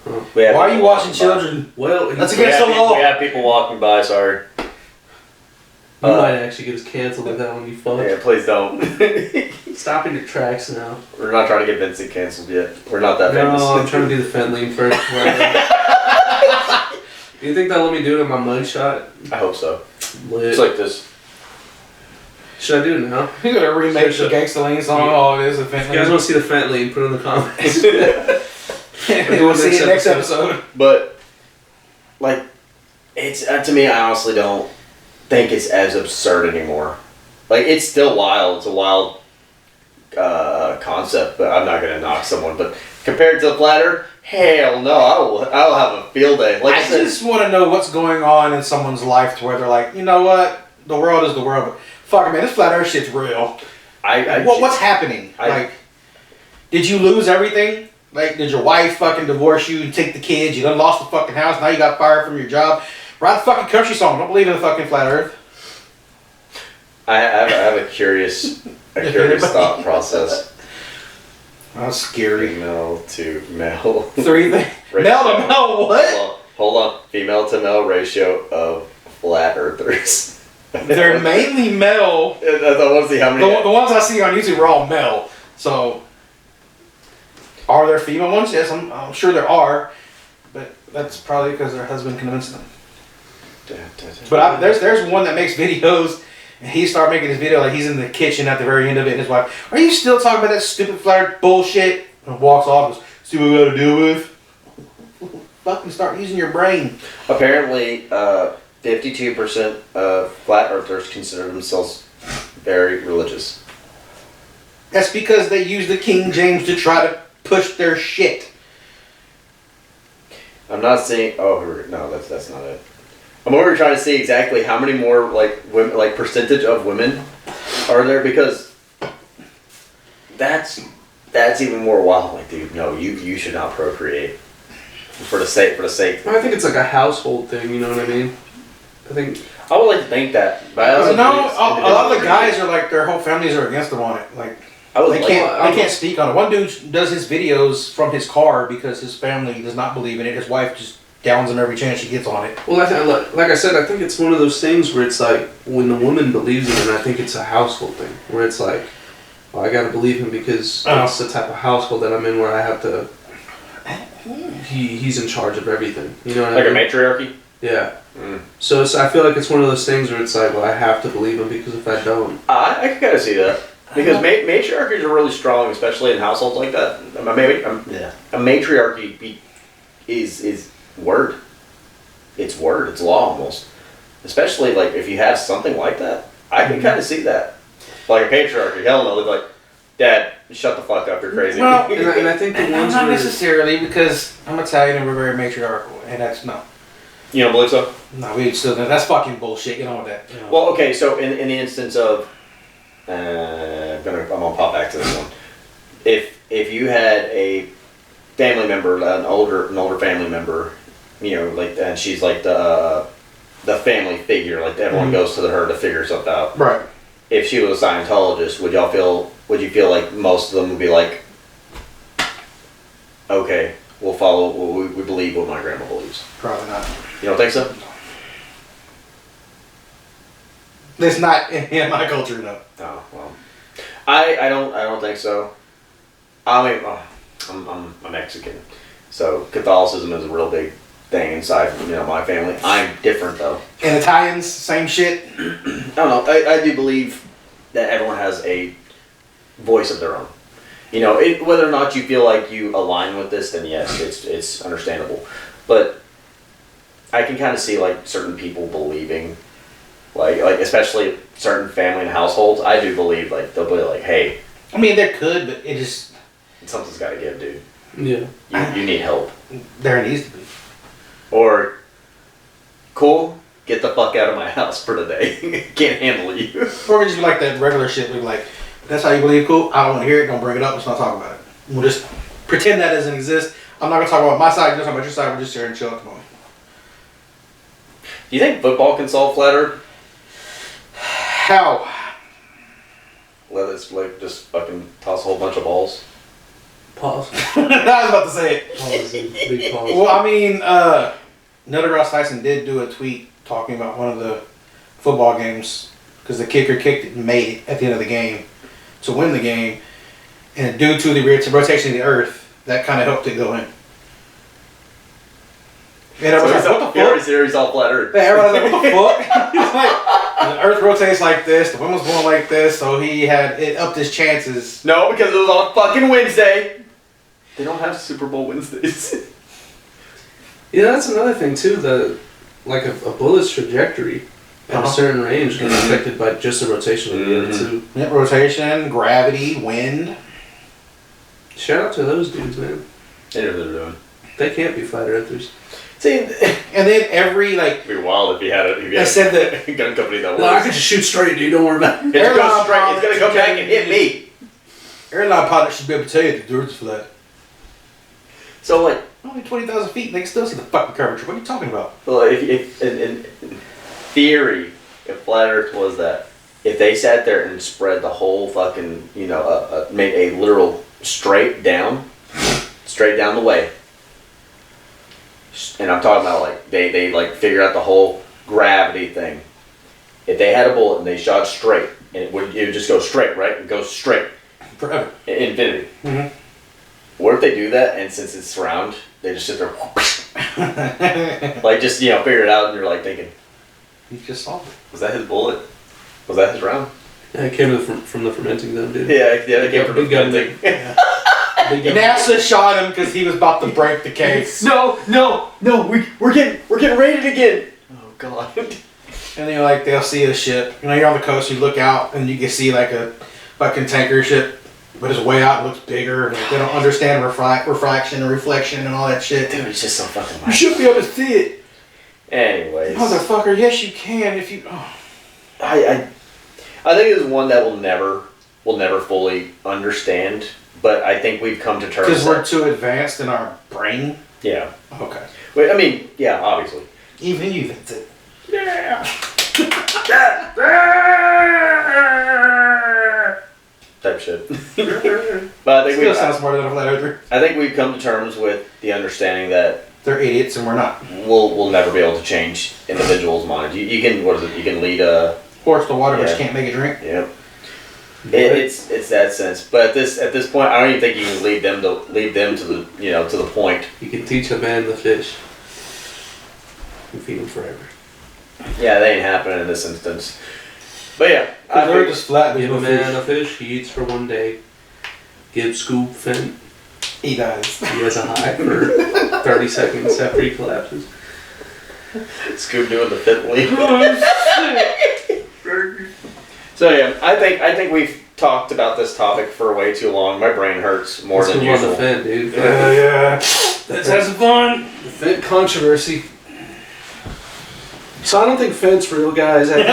Speaker 1: Huh.
Speaker 2: Why are you watching children?
Speaker 1: Well,
Speaker 2: That's against the law.
Speaker 3: We have people walking by. Sorry.
Speaker 1: You might actually get us canceled with that one, you fuck.
Speaker 3: Yeah, please don't.
Speaker 1: Stop in your tracks now.
Speaker 3: We're not trying to get Vincent canceled yet. We're not that famous.
Speaker 1: No, I'm trying to do the Fentanyl first. Do you think they'll let me do it in my mugshot?
Speaker 3: I hope so.
Speaker 1: Lit.
Speaker 3: It's like this.
Speaker 1: Should I do it now?
Speaker 2: You're gonna remake the
Speaker 1: Sure.
Speaker 2: Gangsta Lean song. Oh, it is a
Speaker 1: If you guys want to see the Fentanyl, put it in the comments.
Speaker 2: We'll see you next episode.
Speaker 3: But, like, it's to me, I honestly don't think it's as absurd anymore. Like, it's still wild. It's a wild concept, but I'm not gonna knock someone. But compared to the flat Earth, hell no, I'll have a field day. Like
Speaker 2: I just want to know what's going on in someone's life to where they're like, you know what, the world is the world, but fuck it, man, this flat Earth shit's real. What's happening? Like, did you lose everything? Like, did your wife fucking divorce you and take the kids? You done lost the fucking house. Now you got fired from your job. Write the fucking country song. Don't believe in the fucking flat Earth.
Speaker 3: I have a curious thought process.
Speaker 2: That's scary.
Speaker 3: Female to male.
Speaker 2: 3 things. Male to male what?
Speaker 3: Hold on. Female to male ratio of flat earthers.
Speaker 2: They're mainly male.
Speaker 3: I want to see how many.
Speaker 2: The ones I see on YouTube are all male. So, are there female ones? Yes, I'm sure there are. But that's probably because their husband convinced them. But there's one that makes videos, and he started making his video like he's in the kitchen at the very end of it, and his wife, "Are you still talking about that stupid flat Earth bullshit?" And walks off. Goes, "See what we got to deal with." Fucking start using your brain.
Speaker 3: Apparently, 52% of flat earthers consider themselves very religious.
Speaker 2: That's because they use the King James to try to push their shit.
Speaker 3: I'm not saying. Oh no, that's not it. I'm over trying to see exactly how many more women, percentage of women are there, because that's even more wild. Like, dude, no, you should not procreate for the sake.
Speaker 1: I think it's like a household thing. You know what I mean? I
Speaker 3: would like to think that, but
Speaker 2: a lot of the guys are like their whole families are against them on it. Like, they can't speak on it. One dude does his videos from his car because his family does not believe in it. His wife just downs him every chance she gets on it.
Speaker 1: Well, like I said, I think it's one of those things where it's like when the woman believes in it, I think it's a household thing where it's like, well, I gotta believe him because it's the type of household that I'm in where I have to. He's in charge of everything. You know what I mean?
Speaker 3: Like a matriarchy.
Speaker 1: Yeah. So I feel like it's one of those things where it's like, well, I have to believe him because if I don't,
Speaker 3: I can kind of see that, because matriarchies are really strong, especially in households like that. A matriarchy is word. It's word. It's law almost. Especially like if you have something like that, I can kind of see that. Like a patriarchy, hell no, they're like, Dad, shut the fuck up, you're crazy.
Speaker 2: Well,
Speaker 1: and I think the ones
Speaker 2: not necessarily, because I'm Italian and we're very matriarchal, and that's no.
Speaker 3: You don't believe so?
Speaker 2: No, we still that's fucking bullshit. You know what that. You know.
Speaker 3: Well, okay, so in the instance of, I'm gonna pop back to this one. If you had a family member, an older family member, and she's like the family figure, like everyone goes to her to figure something out.
Speaker 2: Right.
Speaker 3: If she was a Scientologist, would you feel like most of them would be like, okay, we'll follow, we believe what my grandma believes?
Speaker 2: Probably not.
Speaker 3: You don't think so?
Speaker 2: It's not in my culture, no.
Speaker 3: Oh, well. I don't think so. I mean, I'm Mexican, so Catholicism is a real big thing inside my family. I'm different though.
Speaker 2: And Italians, same shit.
Speaker 3: I don't know. I do believe that everyone has a voice of their own. Whether or not you feel like you align with this, then yes, it's understandable. But I can kind of see like certain people believing, like especially certain family and households. I do believe like they'll be like, hey.
Speaker 2: I mean, there could, but it just
Speaker 3: Something's got to give, dude.
Speaker 1: Yeah.
Speaker 3: You need help.
Speaker 2: There needs to be.
Speaker 3: Or, cool, get the fuck out of my house for today. Can't handle you.
Speaker 2: Or we just be like that regular shit. We be like, that's how you believe, cool. I don't want to hear it. Don't bring it up. Let's not talk about it. We'll just pretend that doesn't exist. I'm not gonna talk about my side. You're talking about your side. We're just here and chill at the moment.
Speaker 3: Do you think football can solve flat Earth?
Speaker 2: How?
Speaker 3: Let us like just fucking toss a whole bunch of balls.
Speaker 1: Pause.
Speaker 2: I was about to say it.
Speaker 1: Pause. Big pause.
Speaker 2: Well, I mean, Neil deGrasse Tyson did do a tweet talking about one of the football games because the kicker kicked it and made it at the end of the game to win the game, and due to the rotation of the Earth, that kind of helped it go in. And everyone's like, what the fuck?
Speaker 3: Series all flat Earth.
Speaker 2: Yeah, everyone's like, what the fuck? He's like, the Earth rotates like this, the wind was going like this, so he had it upped his chances.
Speaker 3: No, because it was on fucking Wednesday. They don't have Super Bowl Wednesdays.
Speaker 1: Yeah, that's another thing too. A bullet's trajectory at a certain range can be affected by just the rotation of the Earth too.
Speaker 2: Yeah, rotation, gravity, wind.
Speaker 1: Shout out to those dudes, man.
Speaker 3: They know what they're doing.
Speaker 1: They can't be flat earthers.
Speaker 2: See, and then every
Speaker 3: It'd be wild if you had a gun company that
Speaker 1: No, I
Speaker 3: was.
Speaker 1: could just shoot straight, dude. Don't worry about it.
Speaker 3: It's gonna straight. It's gonna come back and hit me.
Speaker 2: airline pilots should be able to tell you the Earth is flat.
Speaker 3: So like,
Speaker 2: Only 20,000 feet, they can still see the fucking curvature. What are you talking about?
Speaker 3: well, if in theory, if flat Earth was that, if they sat there and spread the whole fucking, made a literal straight down the way, and I'm talking about like they like figure out the whole gravity thing. If they had a bullet and they shot straight, and it would just go straight, right? It goes straight
Speaker 2: Forever.
Speaker 3: Infinity.
Speaker 2: Mm-hmm.
Speaker 3: What if they do that and since it's round, they just sit there, like just figure it out, and you're like thinking,
Speaker 2: He just solved it.
Speaker 3: was that his bullet? Was that his round?
Speaker 1: Yeah, it came from the fermenting zone, dude.
Speaker 3: Yeah, it came from
Speaker 1: Big gun
Speaker 3: thing.
Speaker 2: NASA shot him because he was about to break the case.
Speaker 3: No, we're getting raided again. Oh god.
Speaker 2: And then they'll see a ship. You're on the coast, you look out, and you can see like a fucking tanker ship, but it's way out, it looks bigger. And they don't understand refraction and reflection and all that shit.
Speaker 3: Dude, it's just so fucking
Speaker 2: You
Speaker 3: much.
Speaker 2: should be able to see it.
Speaker 3: Anyways.
Speaker 2: Motherfucker, yes you can if you... Oh.
Speaker 3: I think it's one that we'll never fully understand, but I think we've come to terms.
Speaker 2: Because we're too advanced in our brain?
Speaker 3: Yeah.
Speaker 2: Okay.
Speaker 3: Wait, I mean, yeah, obviously.
Speaker 2: Even you think that...
Speaker 3: Yeah. Type shit. But I think we've come to terms with the understanding that
Speaker 2: they're idiots and we're not.
Speaker 3: We'll never be able to change individuals' minds. You can You can lead a
Speaker 2: horse to water, but you can't make it drink.
Speaker 3: Yep. It's that sense. But at this point, I don't even think you can lead them to the to the point.
Speaker 1: You can teach a man the fish. You feed him forever.
Speaker 3: Yeah, that ain't happening in this instance. But yeah,
Speaker 2: they're just flat.
Speaker 1: Give a man a fish, he eats for one day. Give Scoop Fent.
Speaker 2: He dies.
Speaker 1: He has a high for 30 seconds after he collapses.
Speaker 3: Scoop doing the fifth leap. So yeah, I think we've talked about this topic for way too long. My brain hurts more than usual.
Speaker 1: The Fent, dude.
Speaker 2: Yeah.
Speaker 1: Let's have some fun. The Fent controversy. So I don't think Fent's real, guys. I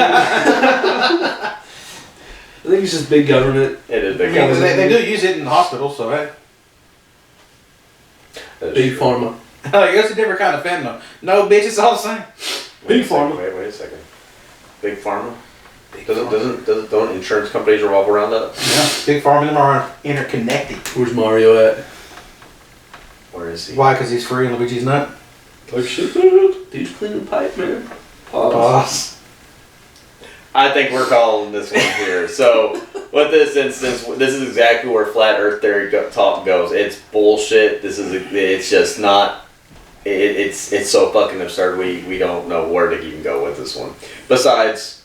Speaker 1: think it's just big government.
Speaker 3: It is big government.
Speaker 2: They do use it in hospitals, so hey.
Speaker 1: Big pharma.
Speaker 2: Like, it's a different kind of fentanyl. No, bitch, it's all the same.
Speaker 1: Big Pharma.
Speaker 3: Wait a second. Big Pharma? Don't insurance companies revolve around that?
Speaker 2: Yeah, Big Pharma and them are interconnected.
Speaker 1: Where's Mario at?
Speaker 3: Where is he?
Speaker 2: Why? Because he's free and Luigi's not?
Speaker 1: Like shit, dude. Dude's cleaning pipe, man.
Speaker 2: Boss.
Speaker 3: I think we're calling this one here. So, with this instance, this is exactly where flat Earth theory talk goes. It's bullshit. It's just not. It's so fucking absurd. We don't know where to even go with this one. Besides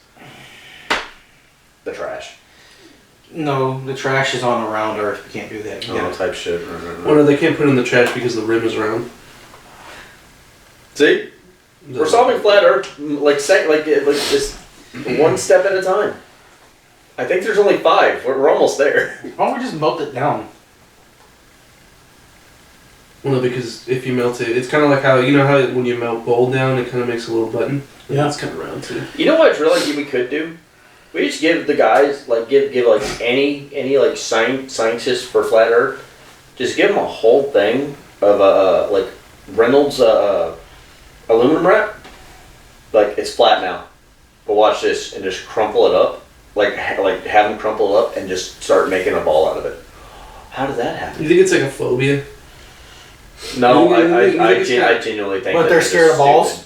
Speaker 3: the trash.
Speaker 2: No, the trash is on around Earth. We can't do that.
Speaker 3: Type shit.
Speaker 1: Well, no, they can't put it in the trash because the rim is round.
Speaker 3: See, we're solving flat Earth like just one step at a time. I think there's only 5. We're almost there.
Speaker 2: Why don't we just melt it down?
Speaker 1: Well, no, because if you melt it, it's kind of like how when you melt gold down, it kind of makes a little button.
Speaker 2: Yeah,
Speaker 1: it's kind of round too.
Speaker 3: You know what I really think we could do? We just give the guys give like any like scientists for flat Earth, just give them a whole thing of like Reynolds aluminum wrap. Like it's flat now, but watch this and just crumple it up. Like have them crumple it up and just start making a ball out of it. How did that happen?
Speaker 1: You think it's like a phobia?
Speaker 3: No, I
Speaker 1: think
Speaker 3: genuinely think.
Speaker 2: But
Speaker 3: that
Speaker 2: they're scared of balls.
Speaker 3: Stupid.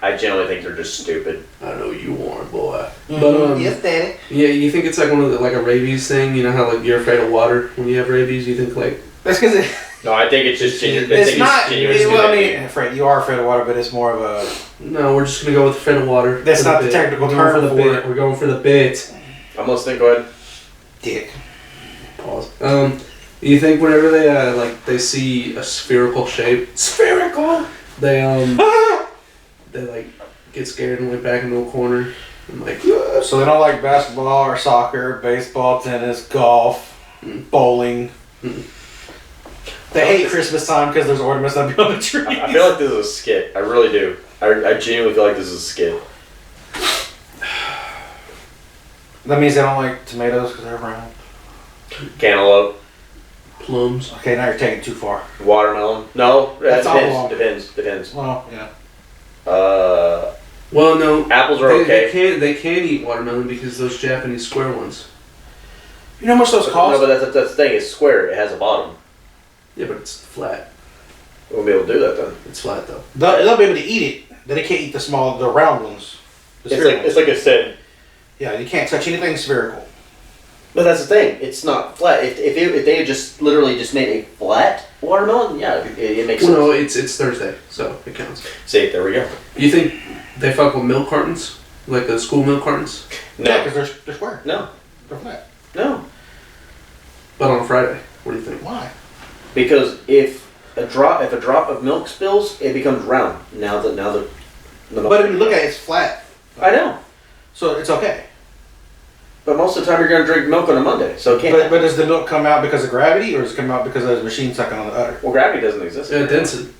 Speaker 3: I genuinely think they're just stupid.
Speaker 1: I know you are, boy.
Speaker 2: Mm-hmm.
Speaker 1: But
Speaker 2: yes, Daddy.
Speaker 1: yeah, you think it's like like a rabies thing? You know how like you're afraid of water when you have rabies? You think like
Speaker 2: that's because
Speaker 3: No, I think it's just genuine.
Speaker 2: it's not. Well, I
Speaker 3: mean,
Speaker 2: mean, afraid you are afraid of water, but it's more of a.
Speaker 1: No, we're just gonna go with afraid of water.
Speaker 2: That's not the technical term
Speaker 1: for the
Speaker 2: for
Speaker 1: bit. We're going for the bit.
Speaker 3: I'm listening. Go ahead.
Speaker 2: Dick.
Speaker 1: Pause. You think whenever they see a spherical shape, they like get scared and went back into a corner and like.
Speaker 2: So they don't like basketball or soccer, baseball, tennis, golf, bowling. They hate Christmas time because there's ornaments that be on the tree.
Speaker 3: I feel like this is a skit. I really do. I genuinely feel like this is a skit.
Speaker 2: That means they don't like tomatoes because they're round.
Speaker 3: Cantaloupe.
Speaker 1: Plums.
Speaker 2: Okay, now you're taking it too far.
Speaker 3: Watermelon. No,
Speaker 2: That's all wrong.
Speaker 3: Depends.
Speaker 2: Well, yeah.
Speaker 1: Well, no.
Speaker 3: Apples are okay.
Speaker 1: They can eat watermelon because those Japanese square ones.
Speaker 2: You know how much those cost?
Speaker 3: No, but that's the thing. It's square. It has a bottom.
Speaker 1: Yeah, but it's flat.
Speaker 3: We won't be able to do that then.
Speaker 1: It's flat though.
Speaker 2: They'll be able to eat it. They can't eat the round ones.
Speaker 3: It's like I said.
Speaker 2: Yeah, you can't touch anything spherical.
Speaker 3: But that's the thing. It's not flat. If they had just literally just made a flat watermelon, yeah, it makes sense.
Speaker 1: Well, no, it's Thursday, so it counts.
Speaker 3: See, there we go.
Speaker 1: You think they fuck with milk cartons, like the school milk cartons?
Speaker 3: No,
Speaker 2: Yeah, because they're square.
Speaker 3: no,
Speaker 2: They're flat.
Speaker 3: no.
Speaker 1: But on Friday, what do you think?
Speaker 2: Why?
Speaker 3: Because if a drop of milk spills, it becomes round. Now the milk.
Speaker 2: But if you look at it, it's flat.
Speaker 3: I know.
Speaker 2: So it's okay.
Speaker 3: But most of the time you're going to drink milk on a Monday, so it can't.
Speaker 2: But does the milk come out because of gravity, or does it come out because of the machine sucking on the udder?
Speaker 3: Well, gravity doesn't exist.
Speaker 1: Density.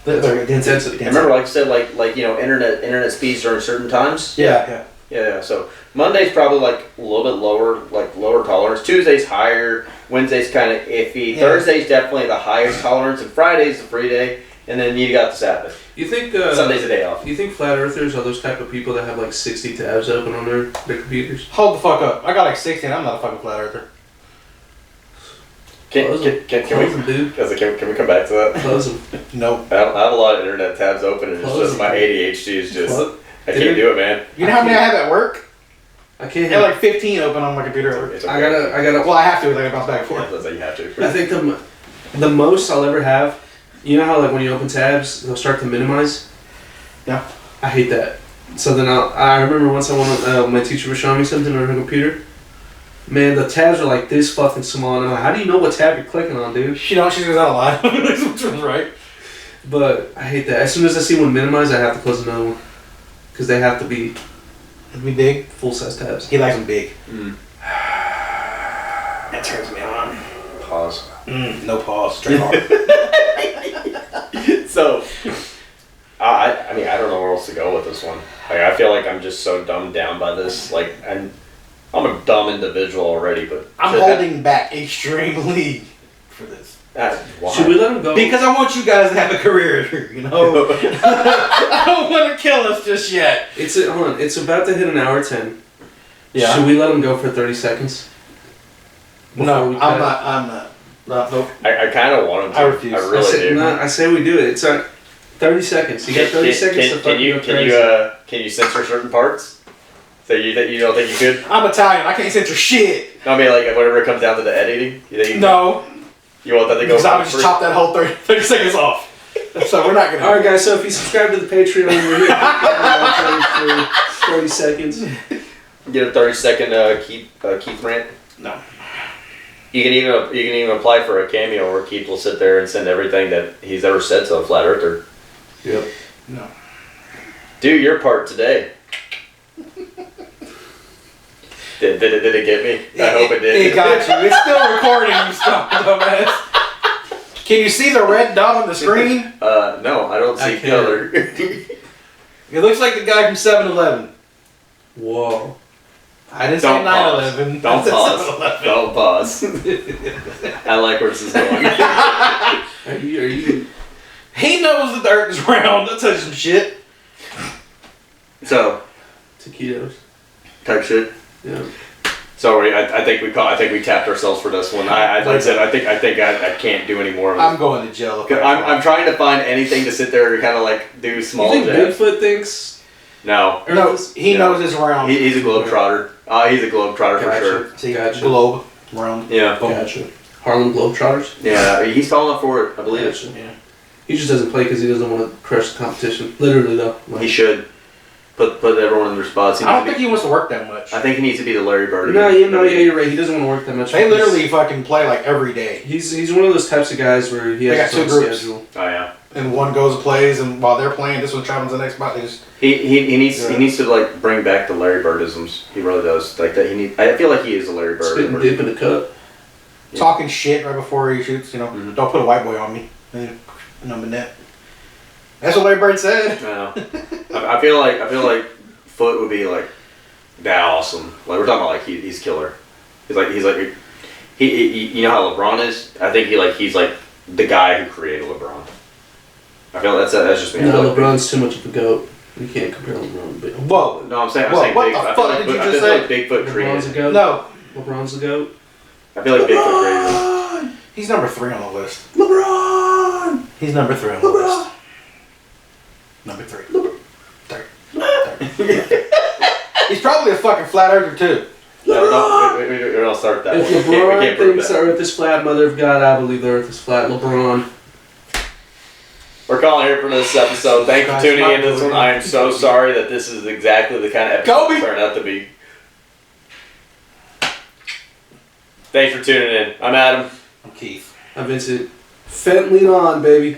Speaker 2: Density.
Speaker 3: Remember, like I said, like internet speeds during certain times.
Speaker 2: Yeah.
Speaker 3: Yeah. So Monday's probably like a little bit lower tolerance. Tuesday's higher. Wednesday's kind of iffy.
Speaker 2: Yeah.
Speaker 3: Thursday's definitely the highest tolerance, and Friday's the free day. And then you got the Sabbath.
Speaker 1: You think
Speaker 3: Sunday's a day off.
Speaker 1: You think flat earthers are those type of people that have like 60 tabs open on their computers?
Speaker 2: Hold the fuck up. I got like 60 and I'm not a fucking flat earther.
Speaker 3: Can
Speaker 1: Close them, dude.
Speaker 3: we come back to that?
Speaker 1: Close them.
Speaker 2: Nope.
Speaker 3: I have a lot of internet tabs open, and it's just my ADHD is just. I can't do it, man.
Speaker 2: You know how many I have at work?
Speaker 1: I can't
Speaker 2: I have like 15 open on my computer.
Speaker 3: It's okay.
Speaker 1: I gotta.
Speaker 2: Well, I have to. Like I bounce back and
Speaker 3: Yeah,
Speaker 2: forth.
Speaker 3: that's like you have to.
Speaker 1: I think the most I'll ever have. You know how like when you open tabs, they'll start to minimize.
Speaker 2: Yeah.
Speaker 1: I hate that. So then I remember once my teacher was showing me something on her computer. Man, the tabs are like this fucking small, and I'm like, how do you know what tab you're clicking on, dude?
Speaker 2: She knows she's out of line. Which one's right?
Speaker 1: But I hate that. As soon as I see one minimized, I have to close another one. Because they have to be
Speaker 2: It'd be big.
Speaker 1: full-size tabs.
Speaker 2: He likes them big.
Speaker 3: That turns me on. Pause.
Speaker 2: No pause. Straight on.
Speaker 3: So, I mean, I don't know where else to go with this one. Like, I feel like I'm just so dumbed down by this. Like, I'm a dumb individual already, but
Speaker 2: I'm holding back extremely for this.
Speaker 3: Why?
Speaker 1: Should we let him go?
Speaker 2: Because I want you guys to have a career, you know? I don't want to kill us just yet.
Speaker 1: Hold on. It's about to hit an hour 10.
Speaker 2: Yeah.
Speaker 1: Should we let him go for 30 seconds?
Speaker 2: No,
Speaker 1: we
Speaker 2: I'm
Speaker 1: cut?
Speaker 2: not. No, nope.
Speaker 3: I kind of want him to.
Speaker 2: I refuse.
Speaker 3: I really do.
Speaker 1: I say we do it. It's 30 seconds. You got 30 seconds to fucking go crazy.
Speaker 3: Can you censor certain parts? That you don't think you could?
Speaker 2: I'm Italian. I can't censor shit.
Speaker 3: No, I mean, like, whenever it comes down to the editing, you think
Speaker 2: No.
Speaker 3: you want that to go?
Speaker 2: Because I would just chop that whole 30 seconds off. So we're not going to.
Speaker 1: Alright, guys, so if you subscribe to the Patreon, we're here for 30 seconds.
Speaker 3: Get a 30-second Keith rant.
Speaker 2: No.
Speaker 3: You can even apply for a cameo where Keith will sit there and send everything that he's ever said to a flat earther.
Speaker 1: Yep.
Speaker 2: No.
Speaker 3: Do your part today. Did it get me? I hope it did.
Speaker 2: It got you. It's still recording, you stupid dumbass. Can you see the red dot on the screen?
Speaker 3: No, I don't see color.
Speaker 2: It looks like the guy from 7-Eleven.
Speaker 1: Whoa.
Speaker 2: I didn't
Speaker 3: Don't
Speaker 2: say 9/11.
Speaker 3: Don't pause. Don't pause. I like where this is going.
Speaker 1: Are you?
Speaker 2: He knows the earth is round. I'll tell you some shit.
Speaker 3: So,
Speaker 1: Taquitos.
Speaker 3: type shit.
Speaker 1: Yeah.
Speaker 3: Sorry, I think we tapped ourselves for this one. Like I said, I think I can't do any more of it.
Speaker 2: I'm going to jail.
Speaker 3: I'm trying to find anything to sit there and kind of like do small
Speaker 1: You think
Speaker 3: jabs.
Speaker 1: Bigfoot thinks?
Speaker 3: No.
Speaker 2: No, he
Speaker 3: No.
Speaker 2: knows it's round.
Speaker 3: He's a globetrotter. He's a globetrotter for sure.
Speaker 2: See,
Speaker 1: Gotcha.
Speaker 2: globe, round.
Speaker 3: Yeah.
Speaker 1: Gotcha. Harlem Globetrotters?
Speaker 3: Yeah, he's tall enough for it, I believe.
Speaker 1: Gotcha. Yeah. He just doesn't play because he doesn't want to crush the competition. Literally, though. Like,
Speaker 3: He should put everyone in their spots.
Speaker 2: I don't think he wants to work that much.
Speaker 3: I think he needs to be the Larry Bird.
Speaker 1: No, you're right. He doesn't want to work that much.
Speaker 2: They
Speaker 1: because
Speaker 2: literally fucking play like every day.
Speaker 1: He's one of those types of guys where he
Speaker 2: They
Speaker 1: has
Speaker 2: got
Speaker 1: his
Speaker 2: two
Speaker 1: own
Speaker 2: groups.
Speaker 1: schedule.
Speaker 3: Oh yeah.
Speaker 2: And one goes and plays, and while they're playing, this one travels to the next spot. They just
Speaker 3: He needs to like bring back the Larry Birdisms. He really does. Like that. I feel like he is a Larry Bird.
Speaker 1: Spit and dip in a cup.
Speaker 2: talking shit right before he shoots. You know,
Speaker 3: Mhm.
Speaker 2: don't put a white boy on me. Number net. That's what Larry Bird said.
Speaker 3: I know. I feel like Foot would be like that awesome. Like we're talking about like he's killer. He's like he you know how LeBron is? I think he's like the guy who created LeBron. I feel that's just me. I
Speaker 1: No,
Speaker 3: feel like
Speaker 1: LeBron's too much of a goat. You can't compare LeBron to Bigfoot.
Speaker 2: Whoa.
Speaker 3: No, I'm saying
Speaker 2: Whoa,
Speaker 3: Big.
Speaker 2: what the
Speaker 3: I
Speaker 2: fuck
Speaker 3: feel like,
Speaker 2: did you
Speaker 3: I
Speaker 2: just
Speaker 3: feel
Speaker 2: say?
Speaker 3: like Bigfoot
Speaker 1: LeBron's a
Speaker 3: created.
Speaker 1: goat.
Speaker 2: No.
Speaker 1: LeBron's the goat.
Speaker 3: I feel like Bigfoot created him.
Speaker 2: He's number 3 on the list.
Speaker 1: LeBron.
Speaker 2: He's number 3 on the list. Number 3. Third. He's probably a fucking flat earther too.
Speaker 3: No, we don't start that
Speaker 1: If
Speaker 3: one. We
Speaker 1: LeBron
Speaker 3: can't prove
Speaker 1: thinks the
Speaker 3: that.
Speaker 1: Earth is flat, mother of God, I believe the Earth is flat. LeBron.
Speaker 3: We're calling here for this episode. Thanks for
Speaker 2: Guys,
Speaker 3: tuning
Speaker 2: my
Speaker 3: in to this one. I am so sorry that this is exactly the kind of episode
Speaker 2: Kobe.
Speaker 3: it turned out to be. Thanks for tuning in. I'm Adam.
Speaker 2: I'm Keith.
Speaker 1: I'm Vincent. Fentanyl on, baby.